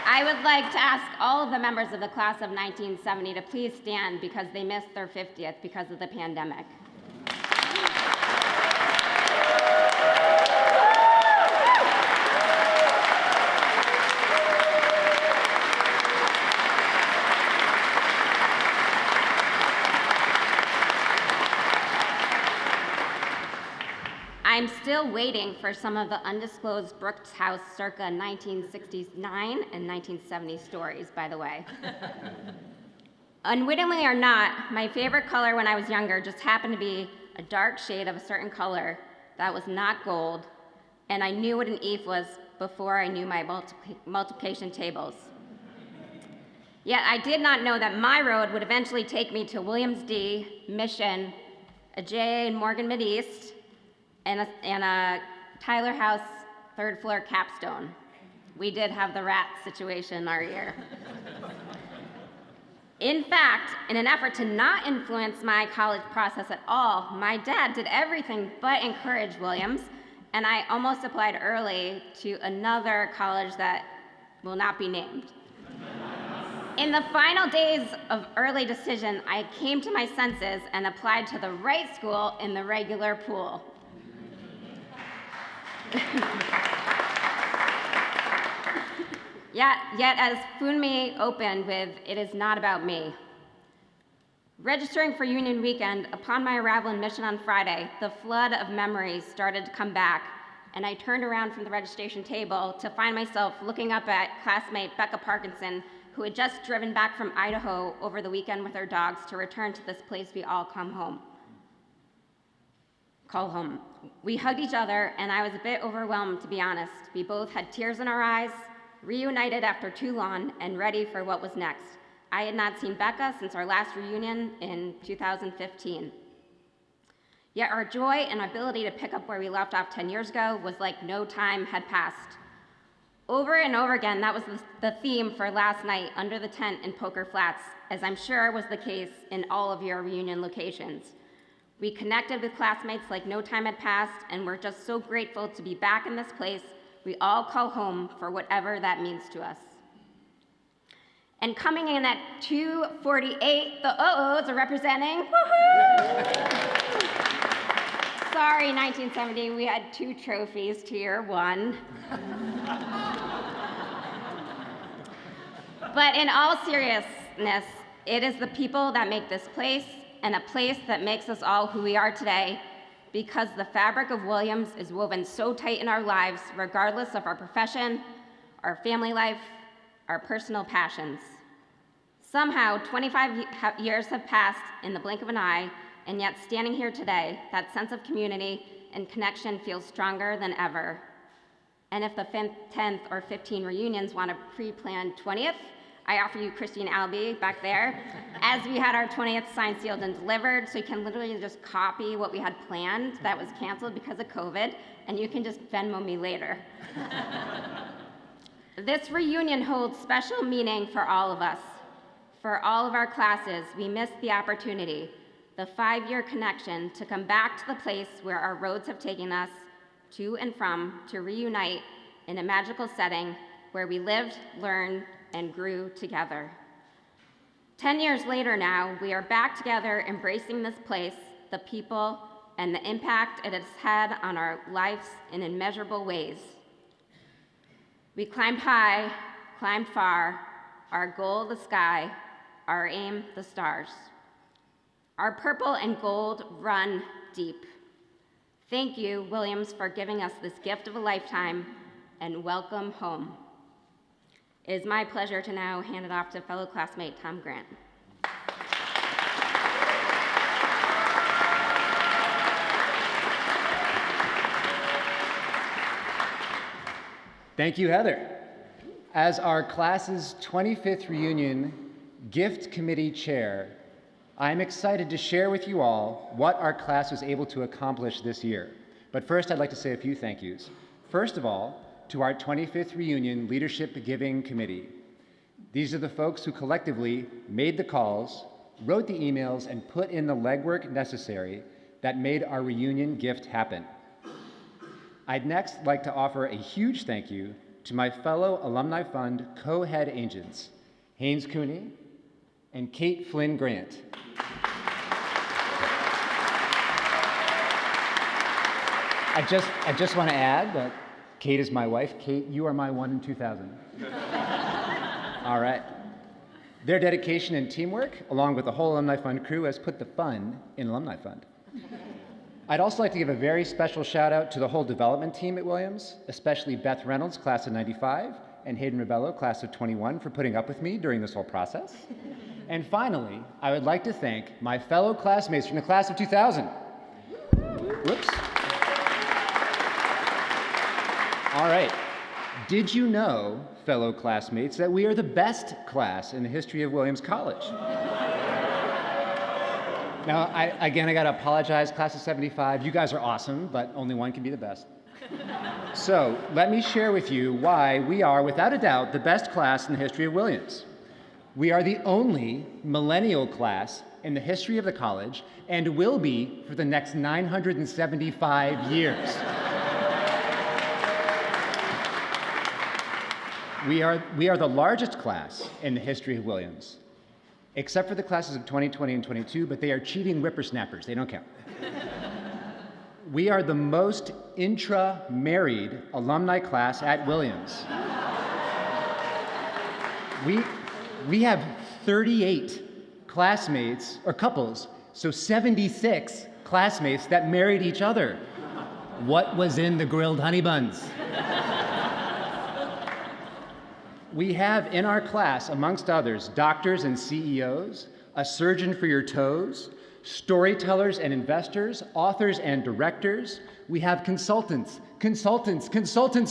I would like to ask all of the members of the class of 1970 to please stand because they missed their 50th because of the pandemic. I'm still waiting for some of the undisclosed Brooks House circa 1969 and 1970 stories, by the way. Unwittingly or not, my favorite color when I was younger just happened to be a dark shade of a certain color that was not gold, and I knew what an EIF was before I knew my multiplication tables. Yet I did not know that my road would eventually take me to Williams D, Mission, a JA in Morgan Mideast, and a Tyler House third floor capstone. We did have the rat situation our year. In fact, in an effort to not influence my college process at all, my dad did everything but encourage Williams, and I almost applied early to another college that will not be named. In the final days of early decision, I came to my senses and applied to the right school in the regular pool. Yet as Funmi opened with, "It is not about me." Registering for Union Weekend, upon my arrival in Mission on Friday, the flood of memories started to come back, and I turned around from the registration table to find myself looking up at classmate Becca Parkinson, who had just driven back from Idaho over the weekend with her dogs to return to this place we all call home. We hugged each other, and I was a bit overwhelmed, to be honest. We both had tears in our eyes, reunited after too long, and ready for what was next. I had not seen Becca since our last reunion in 2015. Yet our joy and ability to pick up where we left off 10 years ago was like no time had passed. Over and over again, that was the theme for last night under the tent in Poker Flats, as I'm sure was the case in all of your reunion locations. We connected with classmates like no time had passed, and we're just so grateful to be back in this place we all call home for whatever that means to us. And coming in at 2:48, the Uh-Ohs are representing. Sorry, 1970, we had 2 trophies to your 1. But in all seriousness, it is the people that make this place, and a place that makes us all who we are today, because the fabric of Williams is woven so tight in our lives, regardless of our profession, our family life, our personal passions. Somehow, 25 years have passed in the blink of an eye, and yet standing here today, that sense of community and connection feels stronger than ever. And if the 10th or 15 reunions want a pre-planned 20th, I offer you Christine Albee back there, as we had our 20th signed, sealed, and delivered, so you can literally just copy what we had planned that was canceled because of COVID, and you can just Venmo me later. This reunion holds special meaning for all of us. For all of our classes, we missed the opportunity, the 5-year connection, to come back to the place where our roads have taken us to and from, to reunite in a magical setting where we lived, learned, and grew together. 10 years later now, we are back together embracing this place, the people, and the impact it has had on our lives in immeasurable ways. We climbed high, climbed far, our goal the sky, our aim the stars. Our purple and gold run deep. Thank you, Williams, for giving us this gift of a lifetime, and welcome home. It is my pleasure to now hand it off to fellow classmate Tom Grant. Thank you, Heather. As our class's 25th reunion gift committee chair, I'm excited to share with you all what our class was able to accomplish this year. But first, I'd like to say a few thank yous. First of all, to our 25th reunion leadership giving committee. These are the folks who collectively made the calls, wrote the emails, and put in the legwork necessary that made our reunion gift happen. I'd next like to offer a huge thank you to my fellow Alumni Fund co-head agents, Haynes Cooney and Kate Flynn Grant. I just want to add that Kate is my wife. Kate, you are my 1 in 2,000. All right. Their dedication and teamwork, along with the whole Alumni Fund crew, has put the fun in Alumni Fund. I'd also like to give a very special shout out to the whole development team at Williams, especially Beth Reynolds, class of 95, and Hayden Rebello, class of 21, for putting up with me during this whole process. And finally, I would like to thank my fellow classmates from the class of 2000. Whoops. All right. Did you know, fellow classmates, that we are the best class in the history of Williams College? Now, I gotta apologize, class of 75. You guys are awesome, but only one can be the best. So, let me share with you why we are, without a doubt, the best class in the history of Williams. We are the only millennial class in the history of the college, and will be for the next 975 years. We are the largest class in the history of Williams, except for the classes of 2020 and 22, but they are cheating whippersnappers. They don't count. We are the most intra-married alumni class at Williams. We have 38 classmates, or couples, so 76 classmates that married each other. What was in the grilled honey buns? We have in our class, amongst others, doctors and CEOs, a surgeon for your toes, storytellers and investors, authors and directors. We have consultants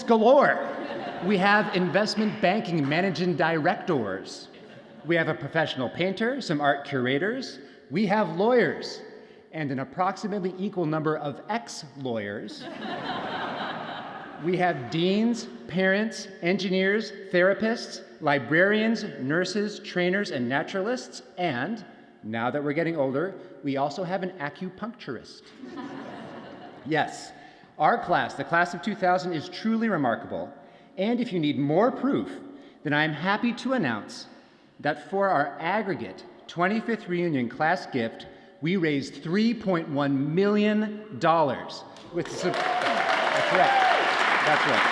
galore. We have investment banking managing directors. We have a professional painter, some art curators. We have lawyers, and an approximately equal number of ex-lawyers. We have deans, parents, engineers, therapists, librarians, nurses, trainers, and naturalists, and, now that we're getting older, we also have an acupuncturist. Yes, our class, the class of 2000, is truly remarkable, and if you need more proof, then I'm happy to announce that for our aggregate 25th reunion class gift, we raised $3.1 million with that's right. That's right.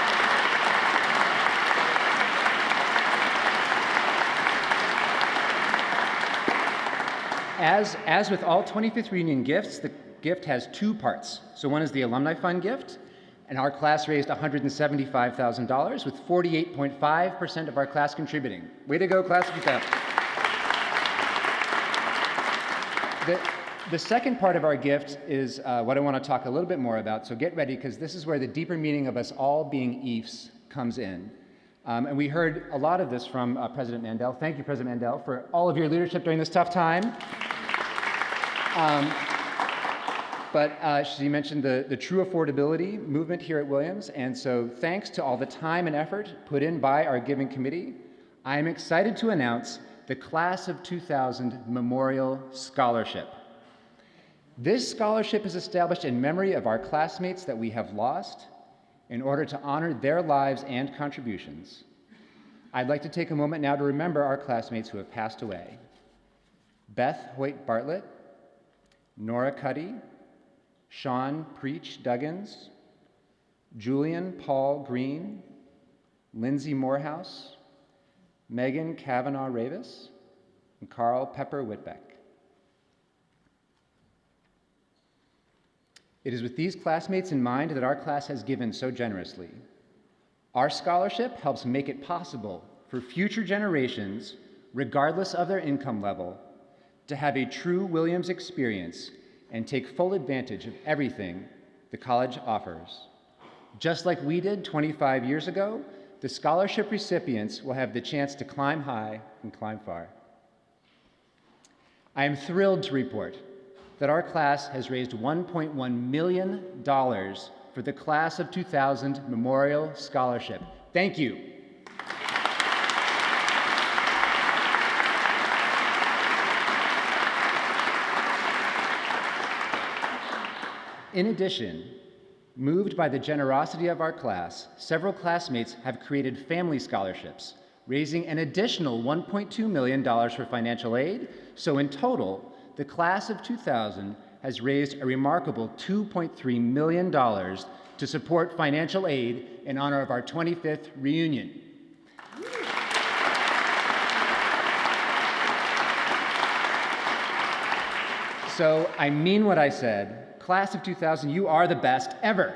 As with all 25th reunion gifts, the gift has two parts. So one is the Alumni Fund gift, and our class raised $175,000 with 48.5% of our class contributing. Way to go, class of 2000. The second part of our gift is what I want to talk a little bit more about, so get ready, because this is where the deeper meaning of us all being EIFs comes in. And we heard a lot of this from President Mandel. Thank you, President Mandel, for all of your leadership during this tough time. But she mentioned the true affordability movement here at Williams, and so thanks to all the time and effort put in by our giving committee, I am excited to announce the Class of 2000 Memorial Scholarship. This scholarship is established in memory of our classmates that we have lost in order to honor their lives and contributions. I'd like to take a moment now to remember our classmates who have passed away. Beth Hoyt Bartlett, Nora Cuddy, Sean Preach Duggins, Julian Paul Green, Lindsay Morehouse, Megan Kavanaugh Ravis, and Carl Pepper Whitbeck. It is with these classmates in mind that our class has given so generously. Our scholarship helps make it possible for future generations, regardless of their income level, to have a true Williams experience and take full advantage of everything the college offers. Just like we did 25 years ago, the scholarship recipients will have the chance to climb high and climb far. I am thrilled to report that our class has raised $1.1 million for the Class of 2000 Memorial Scholarship. Thank you. In addition, moved by the generosity of our class, several classmates have created family scholarships, raising an additional $1.2 million for financial aid. So in total, the Class of 2000 has raised a remarkable $2.3 million to support financial aid in honor of our 25th reunion. So I mean what I said. Class of 2000, you are the best ever.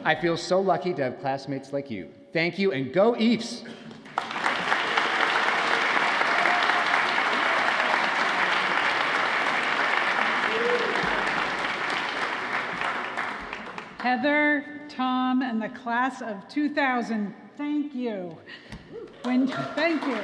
I feel so lucky to have classmates like you. Thank you, and go Eefs! Heather, Tom, and the Class of 2000, thank you. Thank you.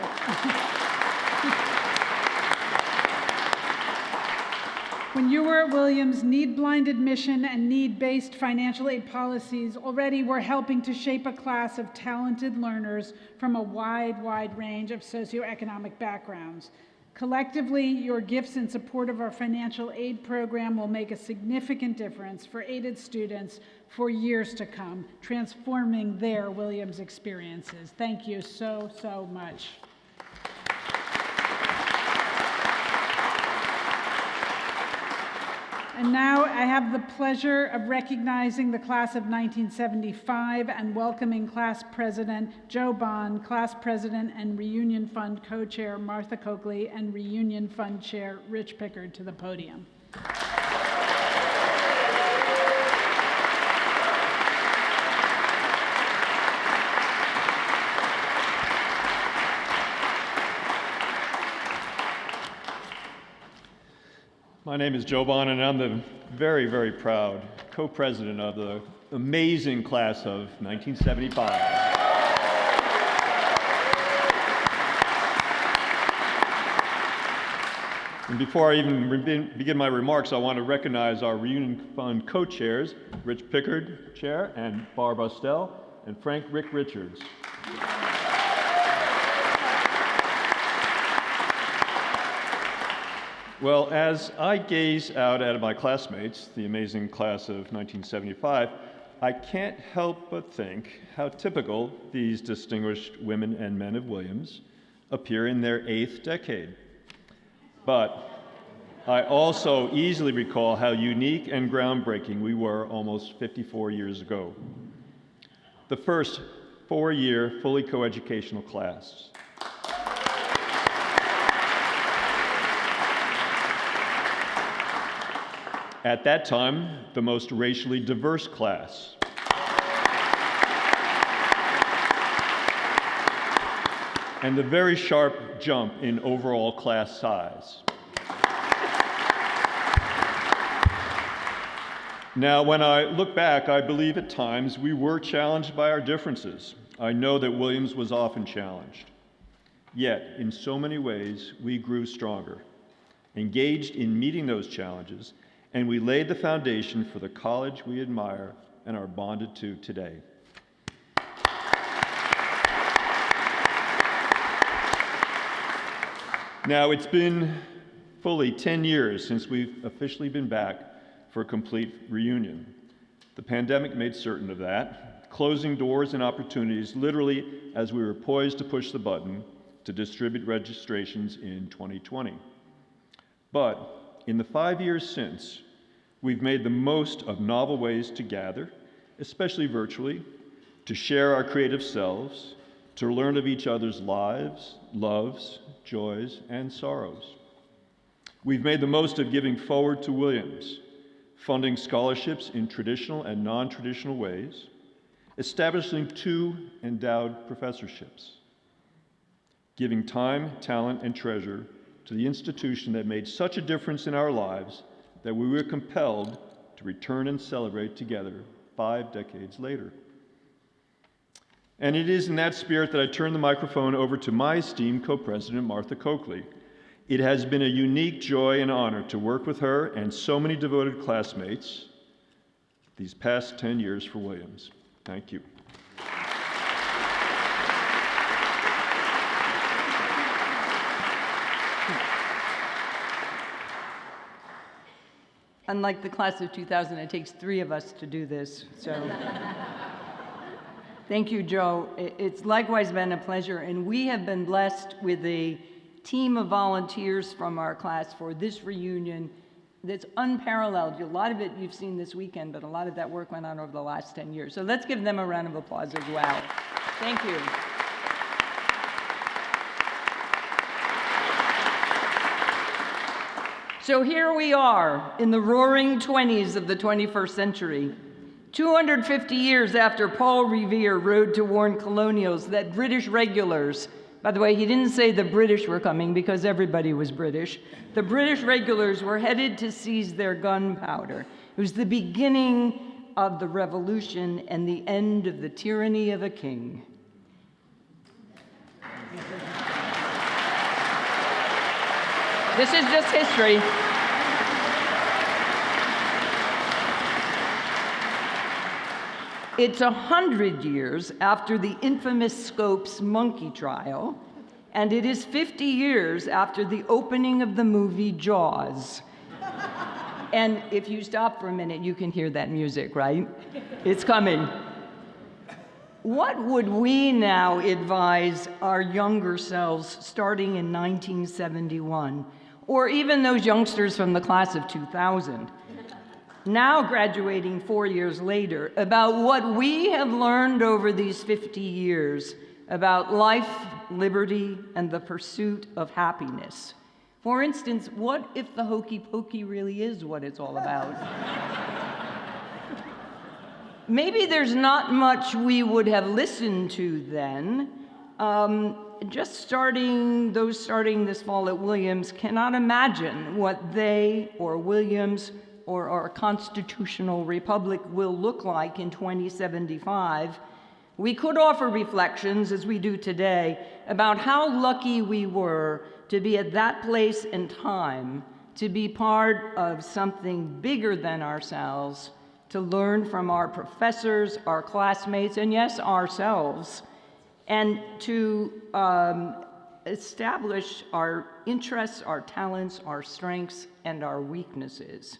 When you were at Williams, need-blind admission and need-based financial aid policies already were helping to shape a class of talented learners from a wide range of socioeconomic backgrounds. Collectively, your gifts in support of our financial aid program will make a significant difference for aided students for years to come, transforming their Williams experiences. Thank you so much. And now I have the pleasure of recognizing the Class of 1975 and welcoming Class President Joe Bond, Class President and Reunion Fund Co-Chair Martha Coakley, and Reunion Fund Chair Rich Pickard to the podium. My name is Joe Bond, and I'm the very proud co-president of the amazing class of 1975. And before I even begin my remarks, I want to recognize our Reunion Fund co-chairs, Rich Pickard, Chair, and Barb Ostell, and Frank Rick Richards. Well, as I gaze out at my classmates, the amazing class of 1975, I can't help but think how typical these distinguished women and men of Williams appear in their 8th decade. But I also easily recall how unique and groundbreaking we were almost 54 years ago. The first 4-year fully coeducational class. At that time, the most racially diverse class. And the very sharp jump in overall class size. Now, when I look back, I believe at times we were challenged by our differences. I know that Williams was often challenged. Yet, in so many ways, we grew stronger, engaged in meeting those challenges, and we laid the foundation for the college we admire and are bonded to today. Now, it's been fully 10 years since we've officially been back for a complete reunion. The pandemic made certain of that, closing doors and opportunities literally as we were poised to push the button to distribute registrations in 2020. But in the 5 years since, we've made the most of novel ways to gather, especially virtually, to share our creative selves, to learn of each other's lives, loves, joys, and sorrows. We've made the most of giving forward to Williams, funding scholarships in traditional and non-traditional ways, establishing 2 endowed professorships, giving time, talent, and treasure to the institution that made such a difference in our lives that we were compelled to return and celebrate together 5 decades later. And it is in that spirit that I turn the microphone over to my esteemed co-president, Martha Coakley. It has been a unique joy and honor to work with her and so many devoted classmates these past 10 years for Williams. Thank you. Unlike the class of 2000, it takes 3 of us to do this, so. Thank you, Joe. It's likewise been a pleasure, and we have been blessed with a team of volunteers from our class for this reunion that's unparalleled. A lot of it you've seen this weekend, but a lot of that work went on over the last 10 years. So let's give them a round of applause as well. Thank you. So here we are in the roaring 20s of the 21st century, 250 years after Paul Revere rode to warn colonials that British regulars, by the way, he didn't say the British were coming because everybody was British, the British regulars were headed to seize their gunpowder. It was the beginning of the revolution and the end of the tyranny of a king. This is just history. It's 100 years after the infamous Scopes monkey trial, and it is 50 years after the opening of the movie Jaws. And if you stop for a minute, you can hear that music, right? It's coming. What would we now advise our younger selves starting in 1971? Or even those youngsters from the class of 2000, now graduating 4 years later, about what we have learned over these 50 years about life, liberty, and the pursuit of happiness. For instance, what if the hokey pokey really is what it's all about? Maybe there's not much we would have listened to then. Those starting this fall at Williams cannot imagine what they or Williams or our constitutional republic will look like in 2075. We could offer reflections, as we do today, about how lucky we were to be at that place and time, to be part of something bigger than ourselves, to learn from our professors, our classmates, and yes, ourselves, and to establish our interests, our talents, our strengths, and our weaknesses.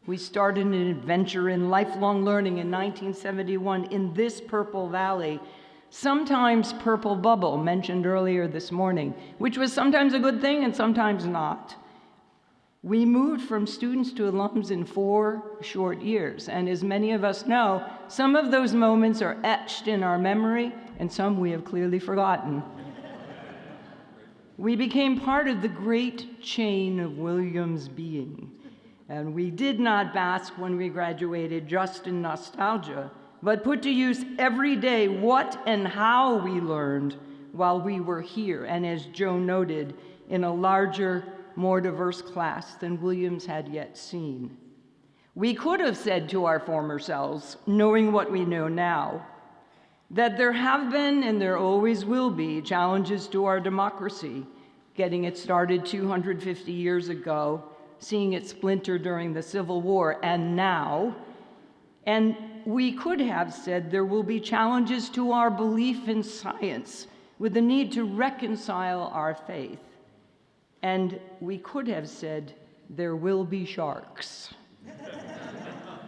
We started an adventure in lifelong learning in 1971 in this Purple Valley, sometimes Purple Bubble, mentioned earlier this morning, which was sometimes a good thing and sometimes not. We moved from students to alums in 4 short years, and as many of us know, some of those moments are etched in our memory, and some we have clearly forgotten. We became part of the great chain of Williams' being, and we did not bask when we graduated just in nostalgia, but put to use every day what and how we learned while we were here, and as Joe noted, in a larger, more diverse class than Williams had yet seen. We could have said to our former selves, knowing what we know now, that there have been and there always will be challenges to our democracy, getting it started 250 years ago, seeing it splinter during the Civil War, and now. And we could have said there will be challenges to our belief in science, with the need to reconcile our faith. And we could have said, there will be sharks.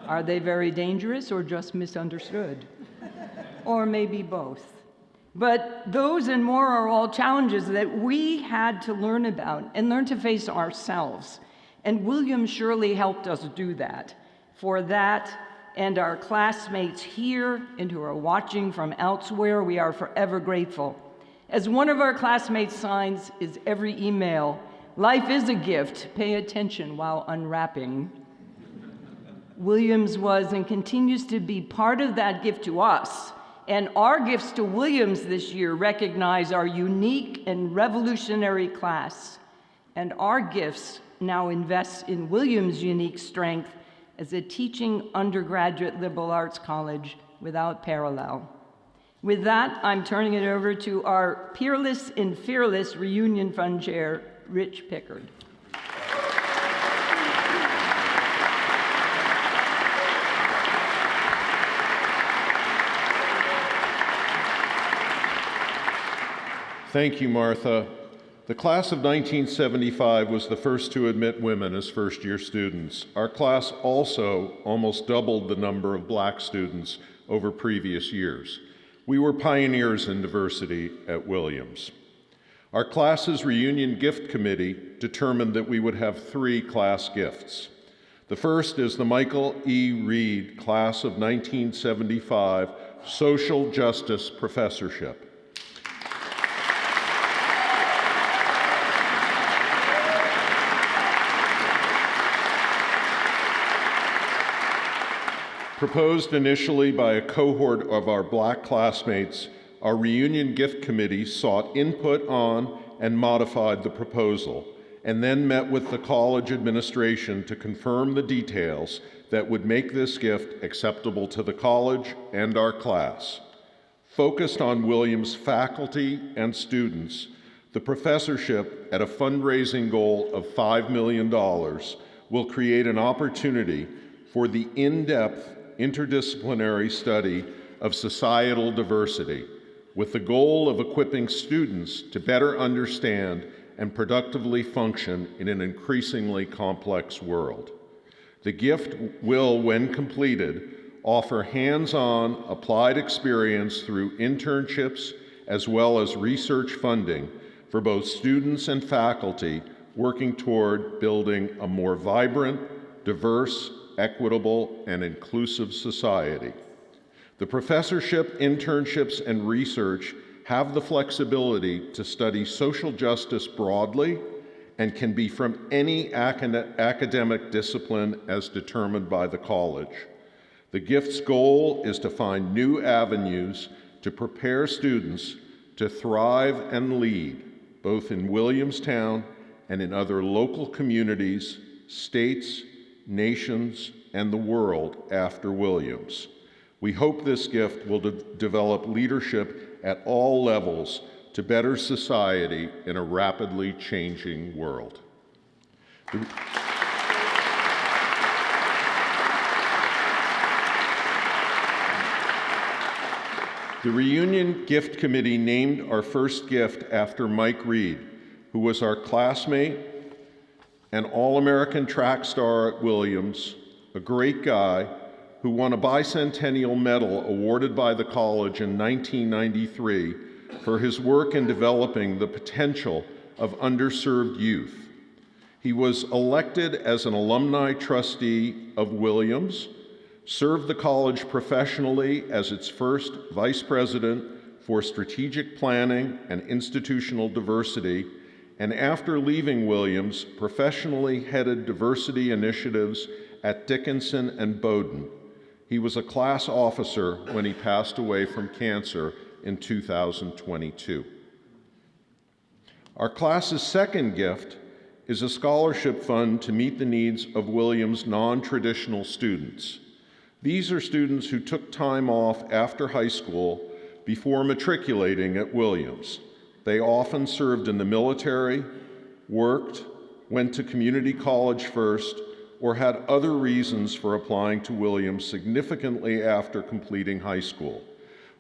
Are they very dangerous or just misunderstood? Or maybe both. But those and more are all challenges that we had to learn about and learn to face ourselves. And William surely helped us do that. For that and our classmates here and who are watching from elsewhere, we are forever grateful. As one of our classmates signs is every email, life is a gift, pay attention while unwrapping. Williams was and continues to be part of that gift to us, and our gifts to Williams this year recognize our unique and revolutionary class, and our gifts now invest in Williams' unique strength as a teaching undergraduate liberal arts college without parallel. With that, I'm turning it over to our peerless and fearless Reunion Fund Chair, Rich Pickard. Thank you, Martha. The class of 1975 was the first to admit women as first-year students. Our class also almost doubled the number of black students over previous years. We were pioneers in diversity at Williams. Our class's reunion gift committee determined that we would have 3 class gifts. The first is the Michael E. Reed Class of 1975 Social Justice Professorship. Proposed initially by a cohort of our black classmates, our reunion gift committee sought input on and modified the proposal, and then met with the college administration to confirm the details that would make this gift acceptable to the college and our class. Focused on Williams faculty and students, the professorship at a fundraising goal of $5 million will create an opportunity for the in-depth interdisciplinary study of societal diversity, with the goal of equipping students to better understand and productively function in an increasingly complex world. The gift will, when completed, offer hands-on applied experience through internships as well as research funding for both students and faculty working toward building a more vibrant, diverse, equitable, and inclusive society. The professorship, internships, and research have the flexibility to study social justice broadly and can be from any academic discipline as determined by the college. The gift's goal is to find new avenues to prepare students to thrive and lead, both in Williamstown and in other local communities, states, nations, and the world after Williams. We hope this gift will develop leadership at all levels to better society in a rapidly changing world. The Reunion Gift Committee named our first gift after Mike Reed, who was our classmate, an All-American track star at Williams, a great guy who won a bicentennial medal awarded by the college in 1993 for his work in developing the potential of underserved youth. He was elected as an alumni trustee of Williams, served the college professionally as its first vice president for strategic planning and institutional diversity, and after leaving Williams, professionally headed diversity initiatives at Dickinson and Bowdoin. He was a class officer when he passed away from cancer in 2022. Our class's second gift is a scholarship fund to meet the needs of Williams' non-traditional students. These are students who took time off after high school before matriculating at Williams. They often served in the military, worked, went to community college first, or had other reasons for applying to Williams significantly after completing high school.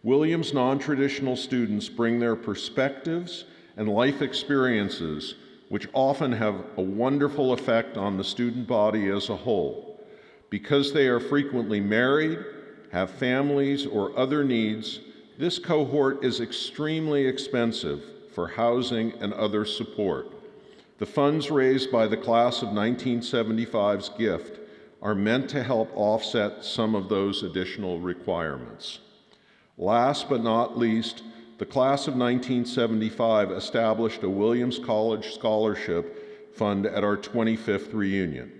Williams non-traditional students bring their perspectives and life experiences, which often have a wonderful effect on the student body as a whole. Because they are frequently married, have families, or other needs, this cohort is extremely expensive for housing and other support. The funds raised by the class of 1975's gift are meant to help offset some of those additional requirements. Last but not least, the class of 1975 established a Williams College Scholarship Fund at our 25th reunion.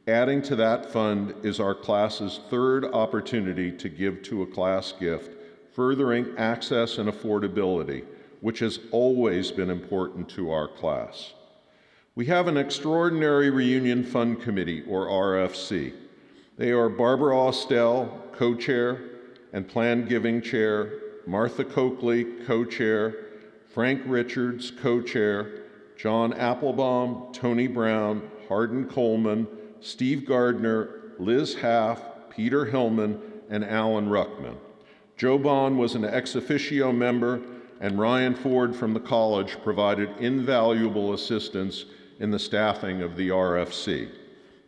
Adding to that fund is our class's third opportunity to give to a class gift, furthering access and affordability, which has always been important to our class. We have an Extraordinary Reunion Fund Committee, or RFC. They are Barbara Austell, co-chair, and Planned Giving chair, Martha Coakley, co-chair, Frank Richards, co-chair, John Applebaum, Tony Brown, Hardin Coleman, Steve Gardner, Liz Half, Peter Hillman, and Alan Ruckman. Joe Bond was an ex officio member, and Ryan Ford from the college provided invaluable assistance in the staffing of the RFC.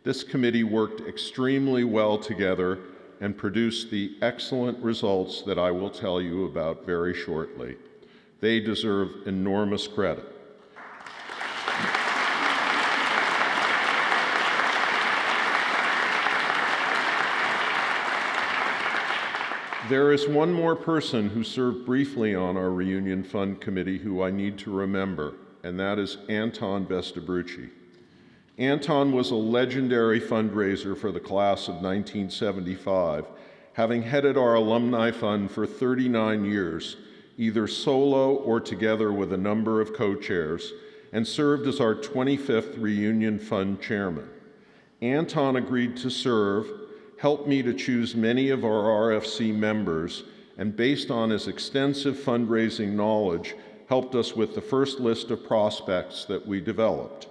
This committee worked extremely well together and produced the excellent results that I will tell you about very shortly. They deserve enormous credit. There is one more person who served briefly on our Reunion Fund Committee who I need to remember, and that is Anton Vestabrucci. Anton was a legendary fundraiser for the class of 1975, having headed our alumni fund for 39 years, either solo or together with a number of co-chairs, and served as our 25th Reunion Fund chairman. Anton agreed to serve, helped me to choose many of our RFC members, and based on his extensive fundraising knowledge, helped us with the first list of prospects that we developed.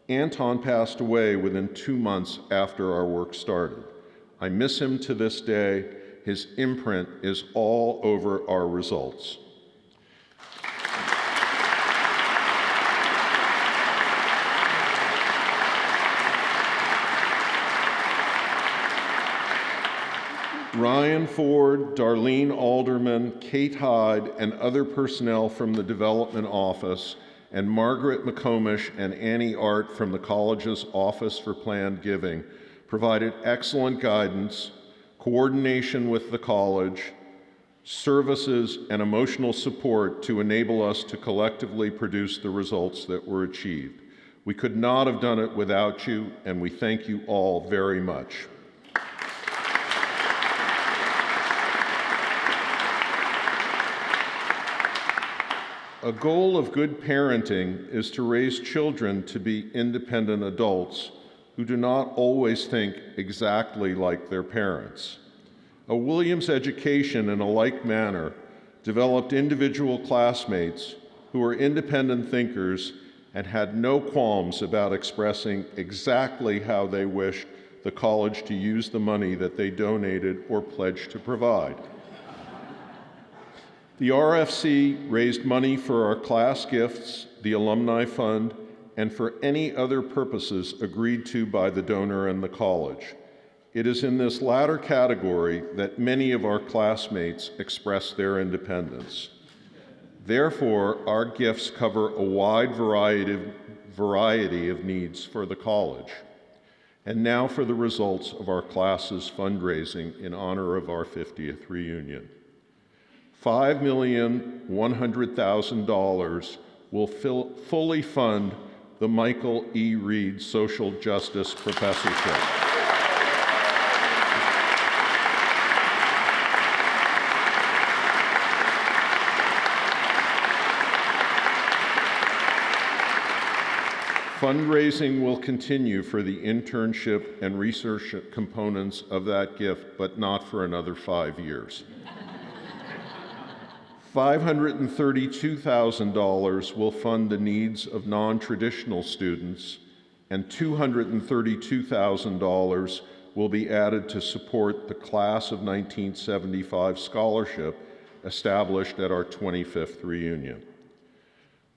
Anton passed away within 2 months after our work started. I miss him to this day. His imprint is all over our results. Ryan Ford, Darlene Alderman, Kate Hyde, and other personnel from the Development Office, and Margaret McComish and Annie Art from the college's Office for Planned Giving provided excellent guidance, coordination with the college, services, and emotional support to enable us to collectively produce the results that were achieved. We could not have done it without you, and we thank you all very much. A goal of good parenting is to raise children to be independent adults who do not always think exactly like their parents. A Williams education, in a like manner, developed individual classmates who were independent thinkers and had no qualms about expressing exactly how they wished the college to use the money that they donated or pledged to provide. The RFC raised money for our class gifts, the Alumni Fund, and for any other purposes agreed to by the donor and the college. It is in this latter category that many of our classmates express their independence. Therefore, our gifts cover a wide variety of needs for the college. And now for the results of our class's fundraising in honor of our 50th reunion. $5,100,000 will fully fund the Michael E. Reed Social Justice Professorship. Fundraising will continue for the internship and research components of that gift, but not for another 5 years. $532,000 will fund the needs of non-traditional students, and $232,000 will be added to support the Class of 1975 scholarship established at our 25th reunion.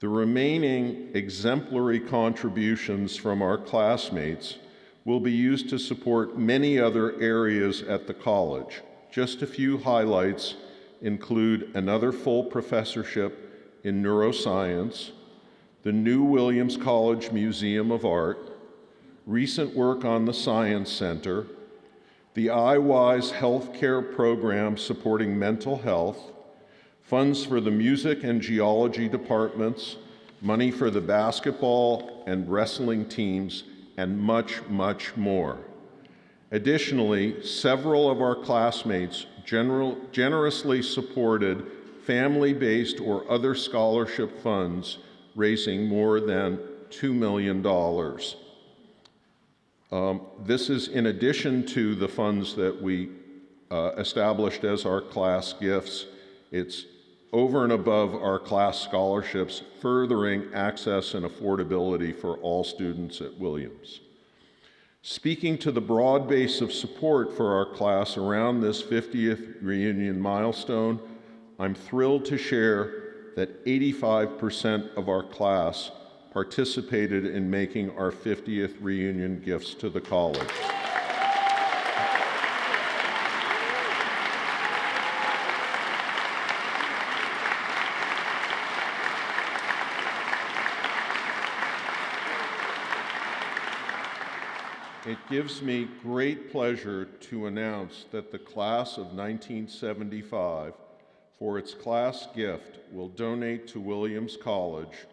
The remaining exemplary contributions from our classmates will be used to support many other areas at the college. Just a few highlights include another full professorship in neuroscience, the new Williams College Museum of Art, recent work on the Science Center, the iWise healthcare program supporting mental health, funds for the music and geology departments, money for the basketball and wrestling teams, and much, much more. Additionally, several of our classmates generously supported family-based or other scholarship funds, raising more than $2 million. This is in addition to the funds that we established as our class gifts. It's over and above our class scholarships, furthering access and affordability for all students at Williams. Speaking to the broad base of support for our class around this 50th reunion milestone, I'm thrilled to share that 85% of our class participated in making our 50th reunion gifts to the college. It gives me great pleasure to announce that the class of 1975, for its class gift, will donate to Williams College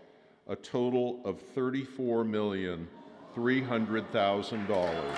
a total of $34,300,000.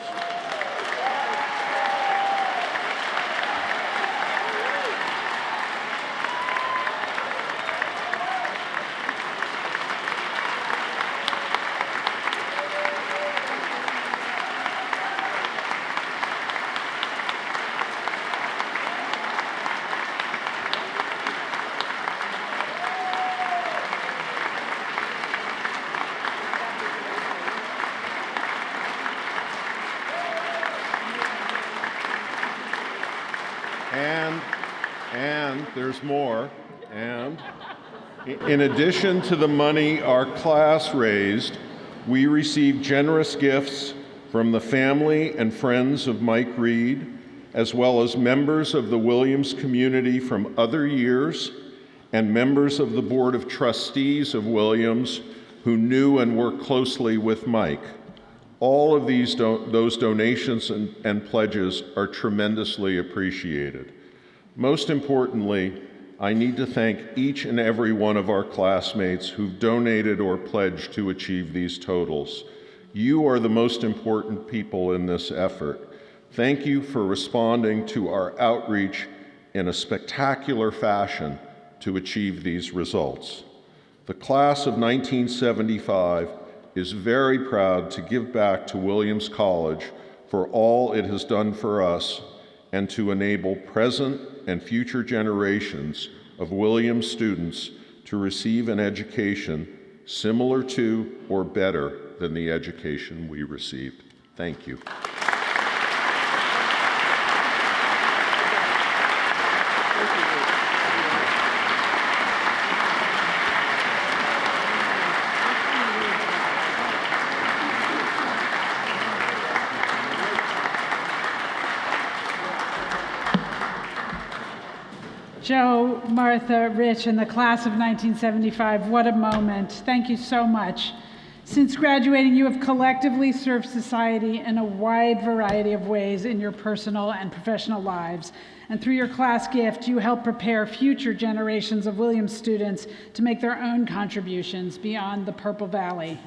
And there's more. And in addition to the money our class raised, we received generous gifts from the family and friends of Mike Reed, as well as members of the Williams community from other years and members of the Board of Trustees of Williams who knew and worked closely with Mike. All of those donations and pledges are tremendously appreciated. Most importantly, I need to thank each and every one of our classmates who've donated or pledged to achieve these totals. You are the most important people in this effort. Thank you for responding to our outreach in a spectacular fashion to achieve these results. The class of 1975 is very proud to give back to Williams College for all it has done for us and to enable present and future generations of Williams students to receive an education similar to or better than the education we received. Thank you. Joe, Martha, Rich, and the class of 1975, what a moment. Thank you so much. Since graduating, you have collectively served society in a wide variety of ways in your personal and professional lives. And through your class gift, you help prepare future generations of Williams students to make their own contributions beyond the Purple Valley.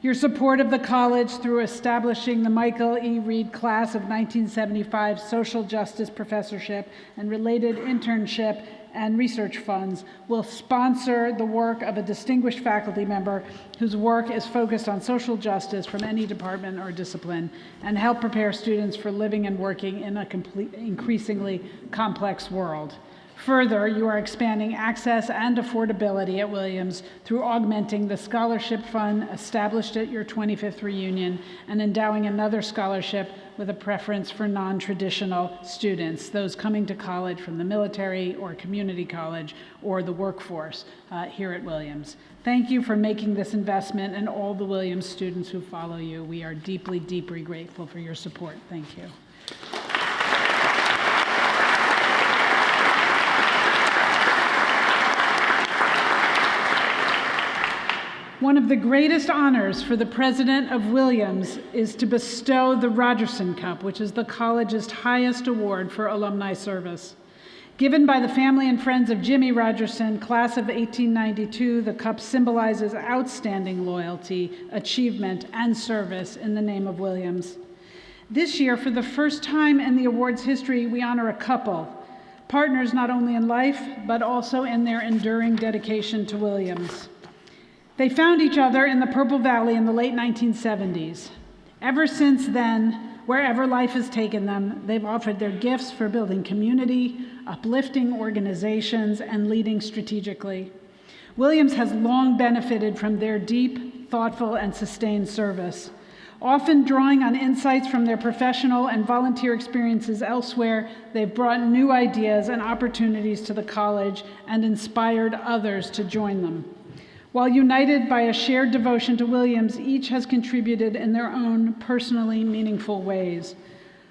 Your support of the college through establishing the Michael E. Reed Class of 1975 Social Justice Professorship and related internship and research funds will sponsor the work of a distinguished faculty member whose work is focused on social justice from any department or discipline and help prepare students for living and working in a increasingly complex world. Further, you are expanding access and affordability at Williams through augmenting the scholarship fund established at your 25th reunion and endowing another scholarship with a preference for non-traditional students, those coming to college from the military or community college or the workforce here at Williams. Thank you for making this investment and all the Williams students who follow you. We are deeply, deeply grateful for your support. Thank you. One of the greatest honors for the president of Williams is to bestow the Rogerson Cup, which is the college's highest award for alumni service. Given by the family and friends of Jimmy Rogerson, class of 1892, the cup symbolizes outstanding loyalty, achievement, and service in the name of Williams. This year, for the first time in the award's history, we honor a couple, partners not only in life, but also in their enduring dedication to Williams. They found each other in the Purple Valley in the late 1970s. Ever since then, Wherever life has taken them, they've offered their gifts for building community, uplifting organizations, and leading strategically. Williams has long benefited from their deep, thoughtful, and sustained service. Often drawing on insights from their professional and volunteer experiences elsewhere, they've brought new ideas and opportunities to the college and inspired others to join them. While united by a shared devotion to Williams, each has contributed in their own personally meaningful ways.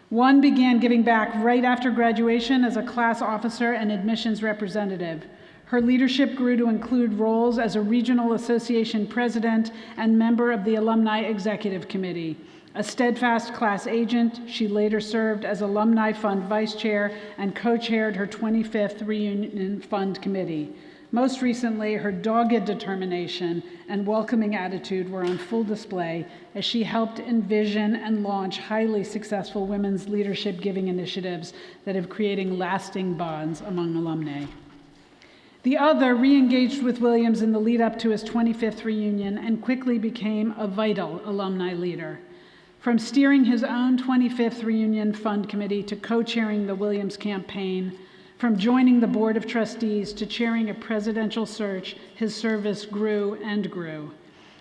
One began giving back right after graduation as a class officer and admissions representative. Her leadership grew to include roles as a regional association president and member of the Alumni Executive Committee. A steadfast class agent, she later served as Alumni Fund Vice Chair and co-chaired her 25th Reunion Fund Committee. Most recently, her dogged determination and welcoming attitude were on full display as she helped envision and launch highly successful women's leadership giving initiatives that have created lasting bonds among alumni. The other re-engaged with Williams in the lead up to his 25th reunion and quickly became a vital alumni leader. From steering his own 25th Reunion Fund Committee to co-chairing the Williams campaign, from joining the Board of Trustees to chairing a presidential search, his service grew and grew.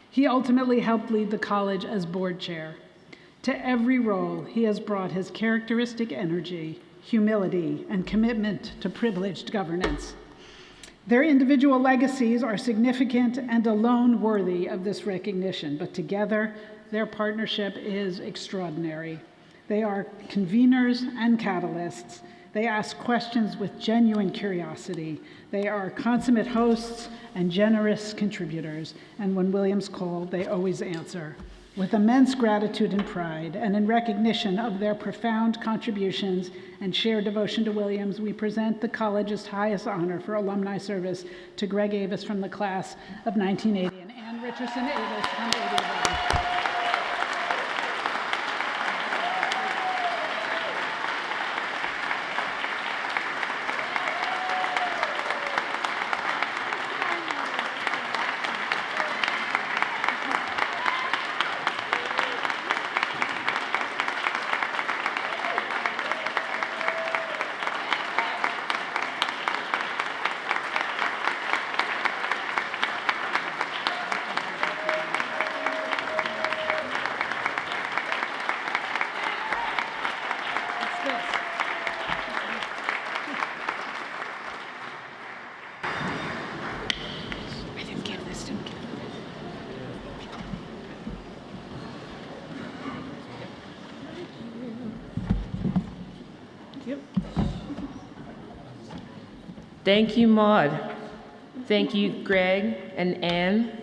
He ultimately helped lead the college as board chair. To every role, he has brought his characteristic energy, humility, and commitment to privileged governance. Their individual legacies are significant and alone worthy of this recognition, but together, their partnership is extraordinary. They are conveners and catalysts. They ask questions with genuine curiosity. They are consummate hosts and generous contributors. And when Williams called, they always answer. With immense gratitude and pride, and in recognition of their profound contributions and shared devotion to Williams, we present the college's highest honor for alumni service to Greg Avis from the class of 1980 and Ann Richardson Avis from 81. Thank you, Maude. Thank you, Greg and Ann.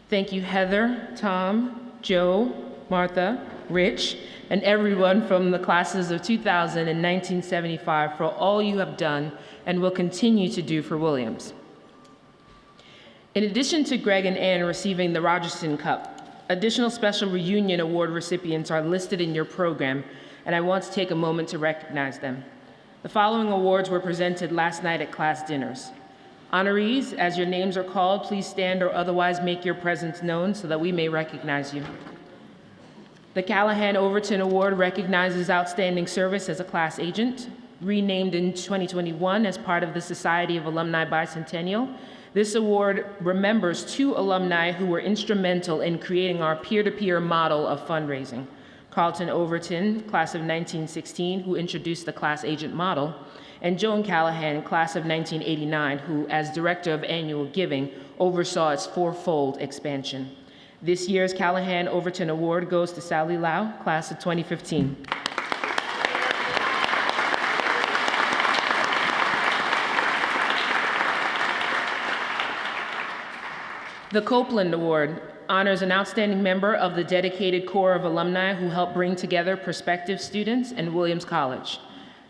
Thank you, Heather, Tom, Joe, Martha, Rich, and everyone from the classes of 2000 and 1975 for all you have done and will continue to do for Williams. In addition to Greg and Ann receiving the Rogerson Cup, additional special reunion award recipients are listed in your program, and I want to take a moment to recognize them. The following awards were presented last night at class dinners. Honorees, as your names are called, please stand or otherwise make your presence known so that we may recognize you. The Callahan Overton Award recognizes outstanding service as a class agent. Renamed in 2021 as part of the Society of Alumni Bicentennial, this award remembers 2 alumni who were instrumental in creating our peer-to-peer model of fundraising. Carlton Overton, class of 1916, who introduced the class agent model, and Joan Callahan, class of 1989, who, as Director of Annual Giving, oversaw its 4-fold expansion. This year's Callahan Overton Award goes to Sally Lau, class of 2015. The Copeland Award honors an outstanding member of the dedicated core of alumni who helped bring together prospective students and Williams College.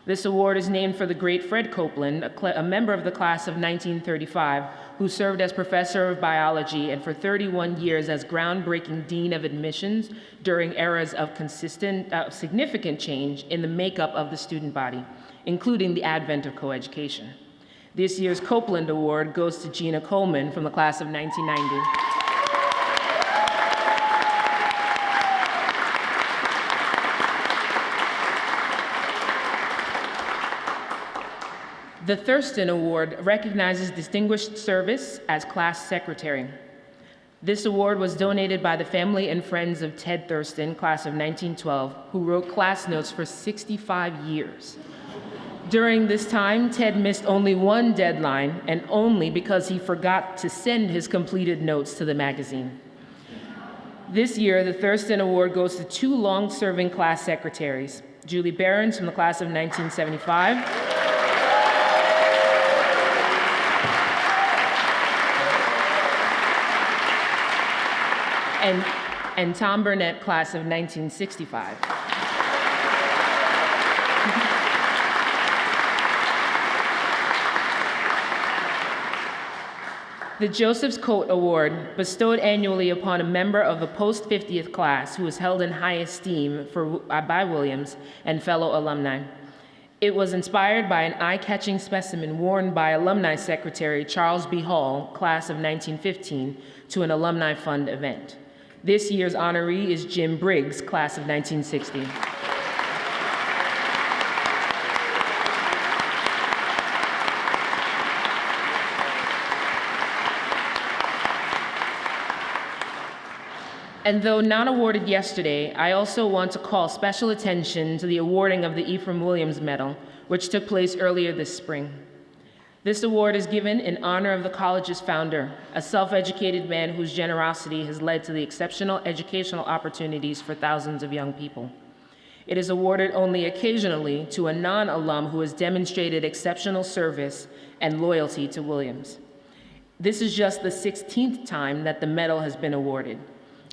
This award is named for the great Fred Copeland, a member of the class of 1935, who served as professor of biology and for 31 years as groundbreaking dean of admissions during eras of significant change in the makeup of the student body, including the advent of coeducation. This year's Copeland Award goes to Gina Coleman from the class of 1990. The Thurston Award recognizes distinguished service as class secretary. This award was donated by the family and friends of Ted Thurston, class of 1912, who wrote class notes for 65 years. During this time, Ted missed only one deadline, and only because he forgot to send his completed notes to the magazine. This year, the Thurston Award goes to two long-serving class secretaries, Julie Behrens from the class of 1975, and Tom Burnett, class of 1965. The Joseph's Coat Award, bestowed annually upon a member of the post-50th class who is held in high esteem by Williams and fellow alumni. It was inspired by an eye-catching specimen worn by Alumni Secretary Charles B. Hall, class of 1915, to an Alumni Fund event. This year's honoree is Jim Briggs, class of 1960. And though not awarded yesterday, I also want to call special attention to the awarding of the Ephraim Williams Medal, which took place earlier this spring. This award is given in honor of the college's founder, a self-educated man whose generosity has led to the exceptional educational opportunities for thousands of young people. It is awarded only occasionally to a non-alum who has demonstrated exceptional service and loyalty to Williams. This is just the 16th time that the medal has been awarded.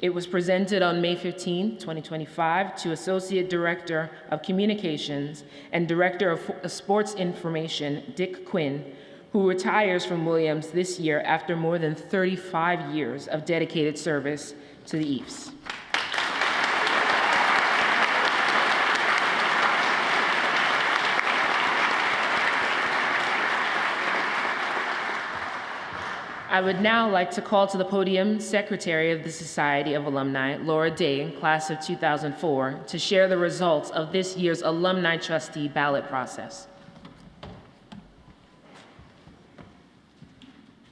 It was presented on May 15, 2025, to Associate Director of Communications and Director of Sports Information, Dick Quinn, who retires from Williams this year after more than 35 years of dedicated service to the Ephs. I would now like to call to the podium Secretary of the Society of Alumni, Laura Day, class of 2004, to share the results of this year's Alumni Trustee ballot process.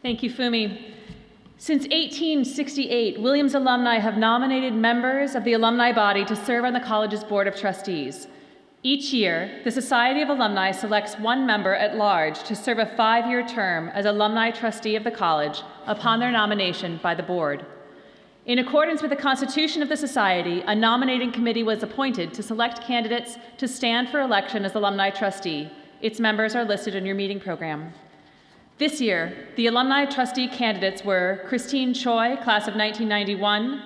Thank you, Fumi. Since 1868, Williams alumni have nominated members of the alumni body to serve on the college's Board of Trustees. Each year, the Society of Alumni selects one member at large to serve a 5-year term as alumni trustee of the college upon their nomination by the board. In accordance with the Constitution of the Society, a nominating committee was appointed to select candidates to stand for election as alumni trustee. Its members are listed in your meeting program. This year, the alumni trustee candidates were Christine Choi, class of 1991,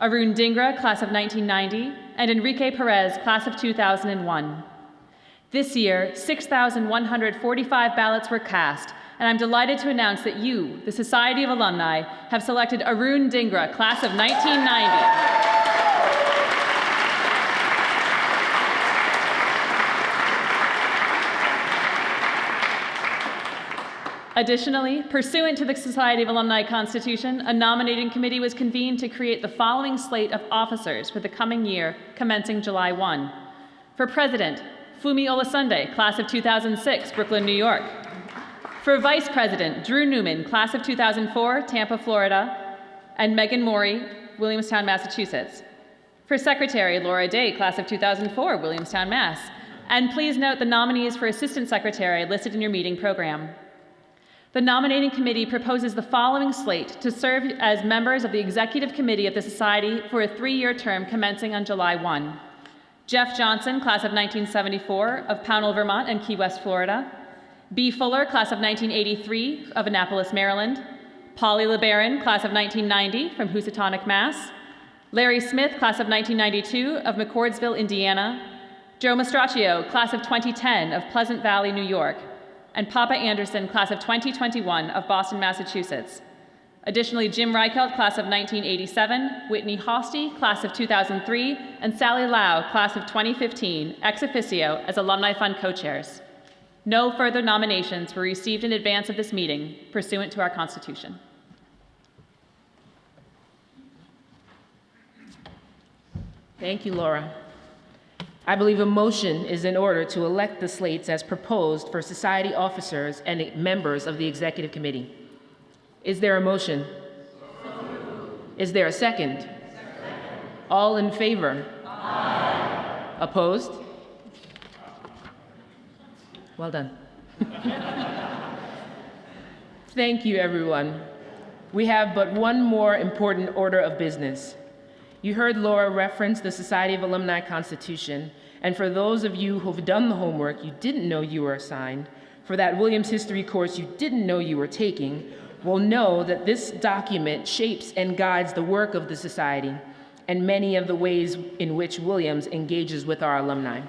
Arun Dhingra, class of 1990, and Enrique Perez, class of 2001. This year, 6,145 ballots were cast, and I'm delighted to announce that you, the Society of Alumni, have selected Arun Dhingra, class of 1990. Additionally, pursuant to the Society of Alumni Constitution, a nominating committee was convened to create the following slate of officers for the coming year, commencing July 1. For President, Fumi Olasunde, class of 2006, Brooklyn, New York. For Vice President, Drew Newman, class of 2004, Tampa, Florida, and Megan Morey, Williamstown, Massachusetts. For Secretary, Laura Day, class of 2004, Williamstown, Mass. And please note the nominees for Assistant Secretary listed in your meeting program. The nominating committee proposes the following slate to serve as members of the Executive Committee of the Society for a 3-year term commencing on July 1. Jeff Johnson, class of 1974, of Pownell, Vermont and Key West, Florida. B. Fuller, class of 1983, of Annapolis, Maryland. Polly LeBaron, class of 1990, from Housatonic, Mass. Larry Smith, class of 1992, of McCordsville, Indiana. Joe Mastraccio, class of 2010, of Pleasant Valley, New York. And Papa Anderson, class of 2021, of Boston, Massachusetts. Additionally, Jim Reichelt, class of 1987, Whitney Hosty, class of 2003, and Sally Lau, class of 2015, ex officio, as Alumni Fund co-chairs. No further nominations were received in advance of this meeting, pursuant to our Constitution. Thank you, Laura. I believe a motion is in order to elect the slates as proposed for society officers and members of the executive committee. Is there a motion? Is there a second? All in favor? Aye. Opposed? Well done. Thank you, everyone. We have but one more important order of business. You heard Laura reference the Society of Alumni Constitution, and for those of you who've done the homework you didn't know you were assigned, for that Williams history course you didn't know you were taking, will know that this document shapes and guides the work of the Society and many of the ways in which Williams engages with our alumni.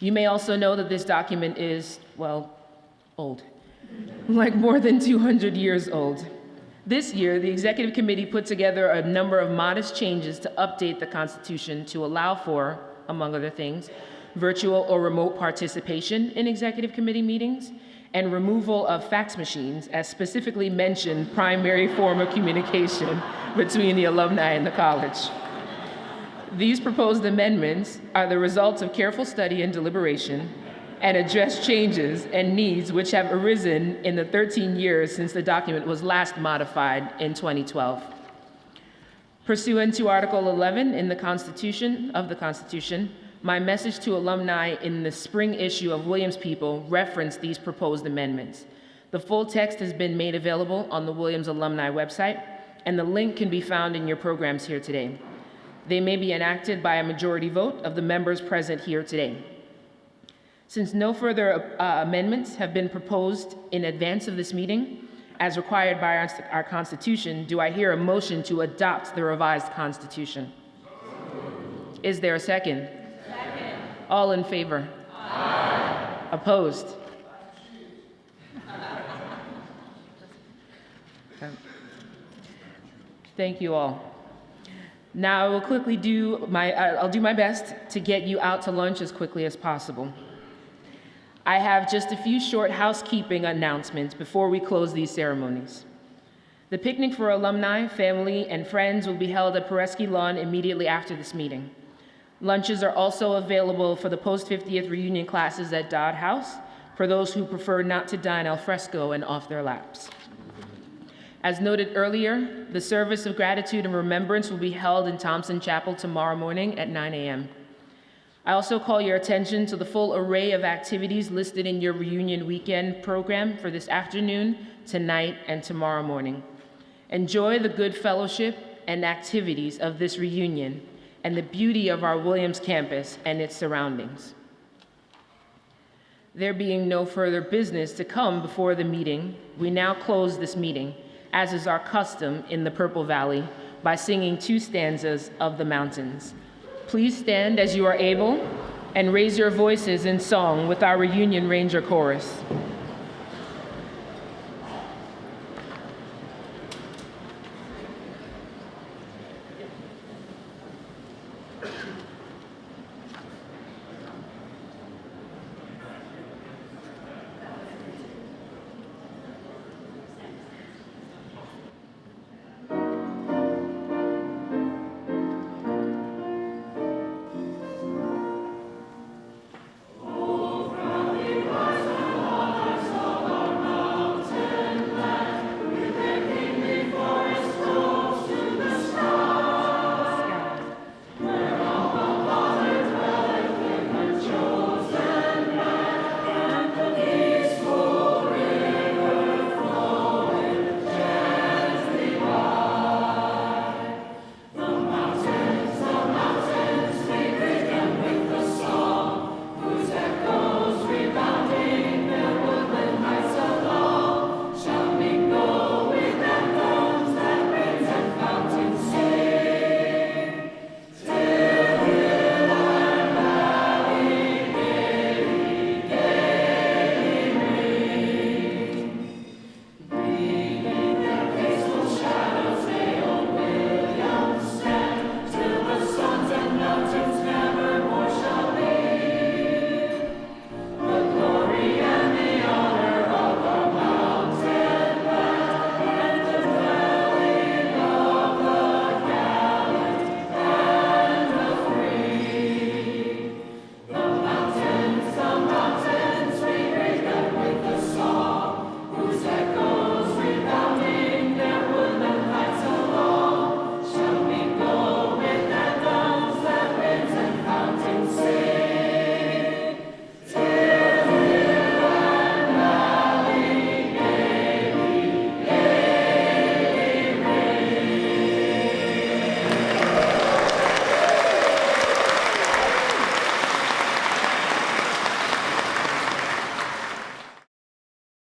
You may also know that this document is, well, old, like more than 200 years old. This year, the Executive Committee put together a number of modest changes to update the Constitution to allow for, among other things, virtual or remote participation in Executive Committee meetings and removal of fax machines as specifically mentioned primary form of communication between the alumni and the college. These proposed amendments are the results of careful study and deliberation and address changes and needs which have arisen in the 13 years since the document was last modified in 2012. Pursuant to Article 11 in the Constitution, my message to alumni in the spring issue of Williams People referenced these proposed amendments. The full text has been made available on the Williams alumni website, and the link can be found in your programs here today. They may be enacted by a majority vote of the members present here today. Since no further amendments have been proposed in advance of this meeting, as required by our Constitution, do I hear a motion to adopt the revised Constitution? Is there a second? Second. All in favor? Aye. Opposed? Thank you all. Now I will quickly I'll do my best to get you out to lunch as quickly as possible. I have just a few short housekeeping announcements before we close these ceremonies. The picnic for alumni, family, and friends will be held at Pereski Lawn immediately after this meeting. Lunches are also available for the post-50th reunion classes at Dodd House for those who prefer not to dine al fresco and off their laps. As noted earlier, the service of gratitude and remembrance will be held in Thompson Chapel tomorrow morning at 9 a.m. I also call your attention to the full array of activities listed in your reunion weekend program for this afternoon, tonight, and tomorrow morning. Enjoy the good fellowship and activities of this reunion and the beauty of our Williams campus and its surroundings. There being no further business to come before the meeting, we now close this meeting, as is our custom in the Purple Valley, by singing 2 stanzas of the mountains. Please stand as you are able and raise your voices in song with our Reunion Ranger Chorus.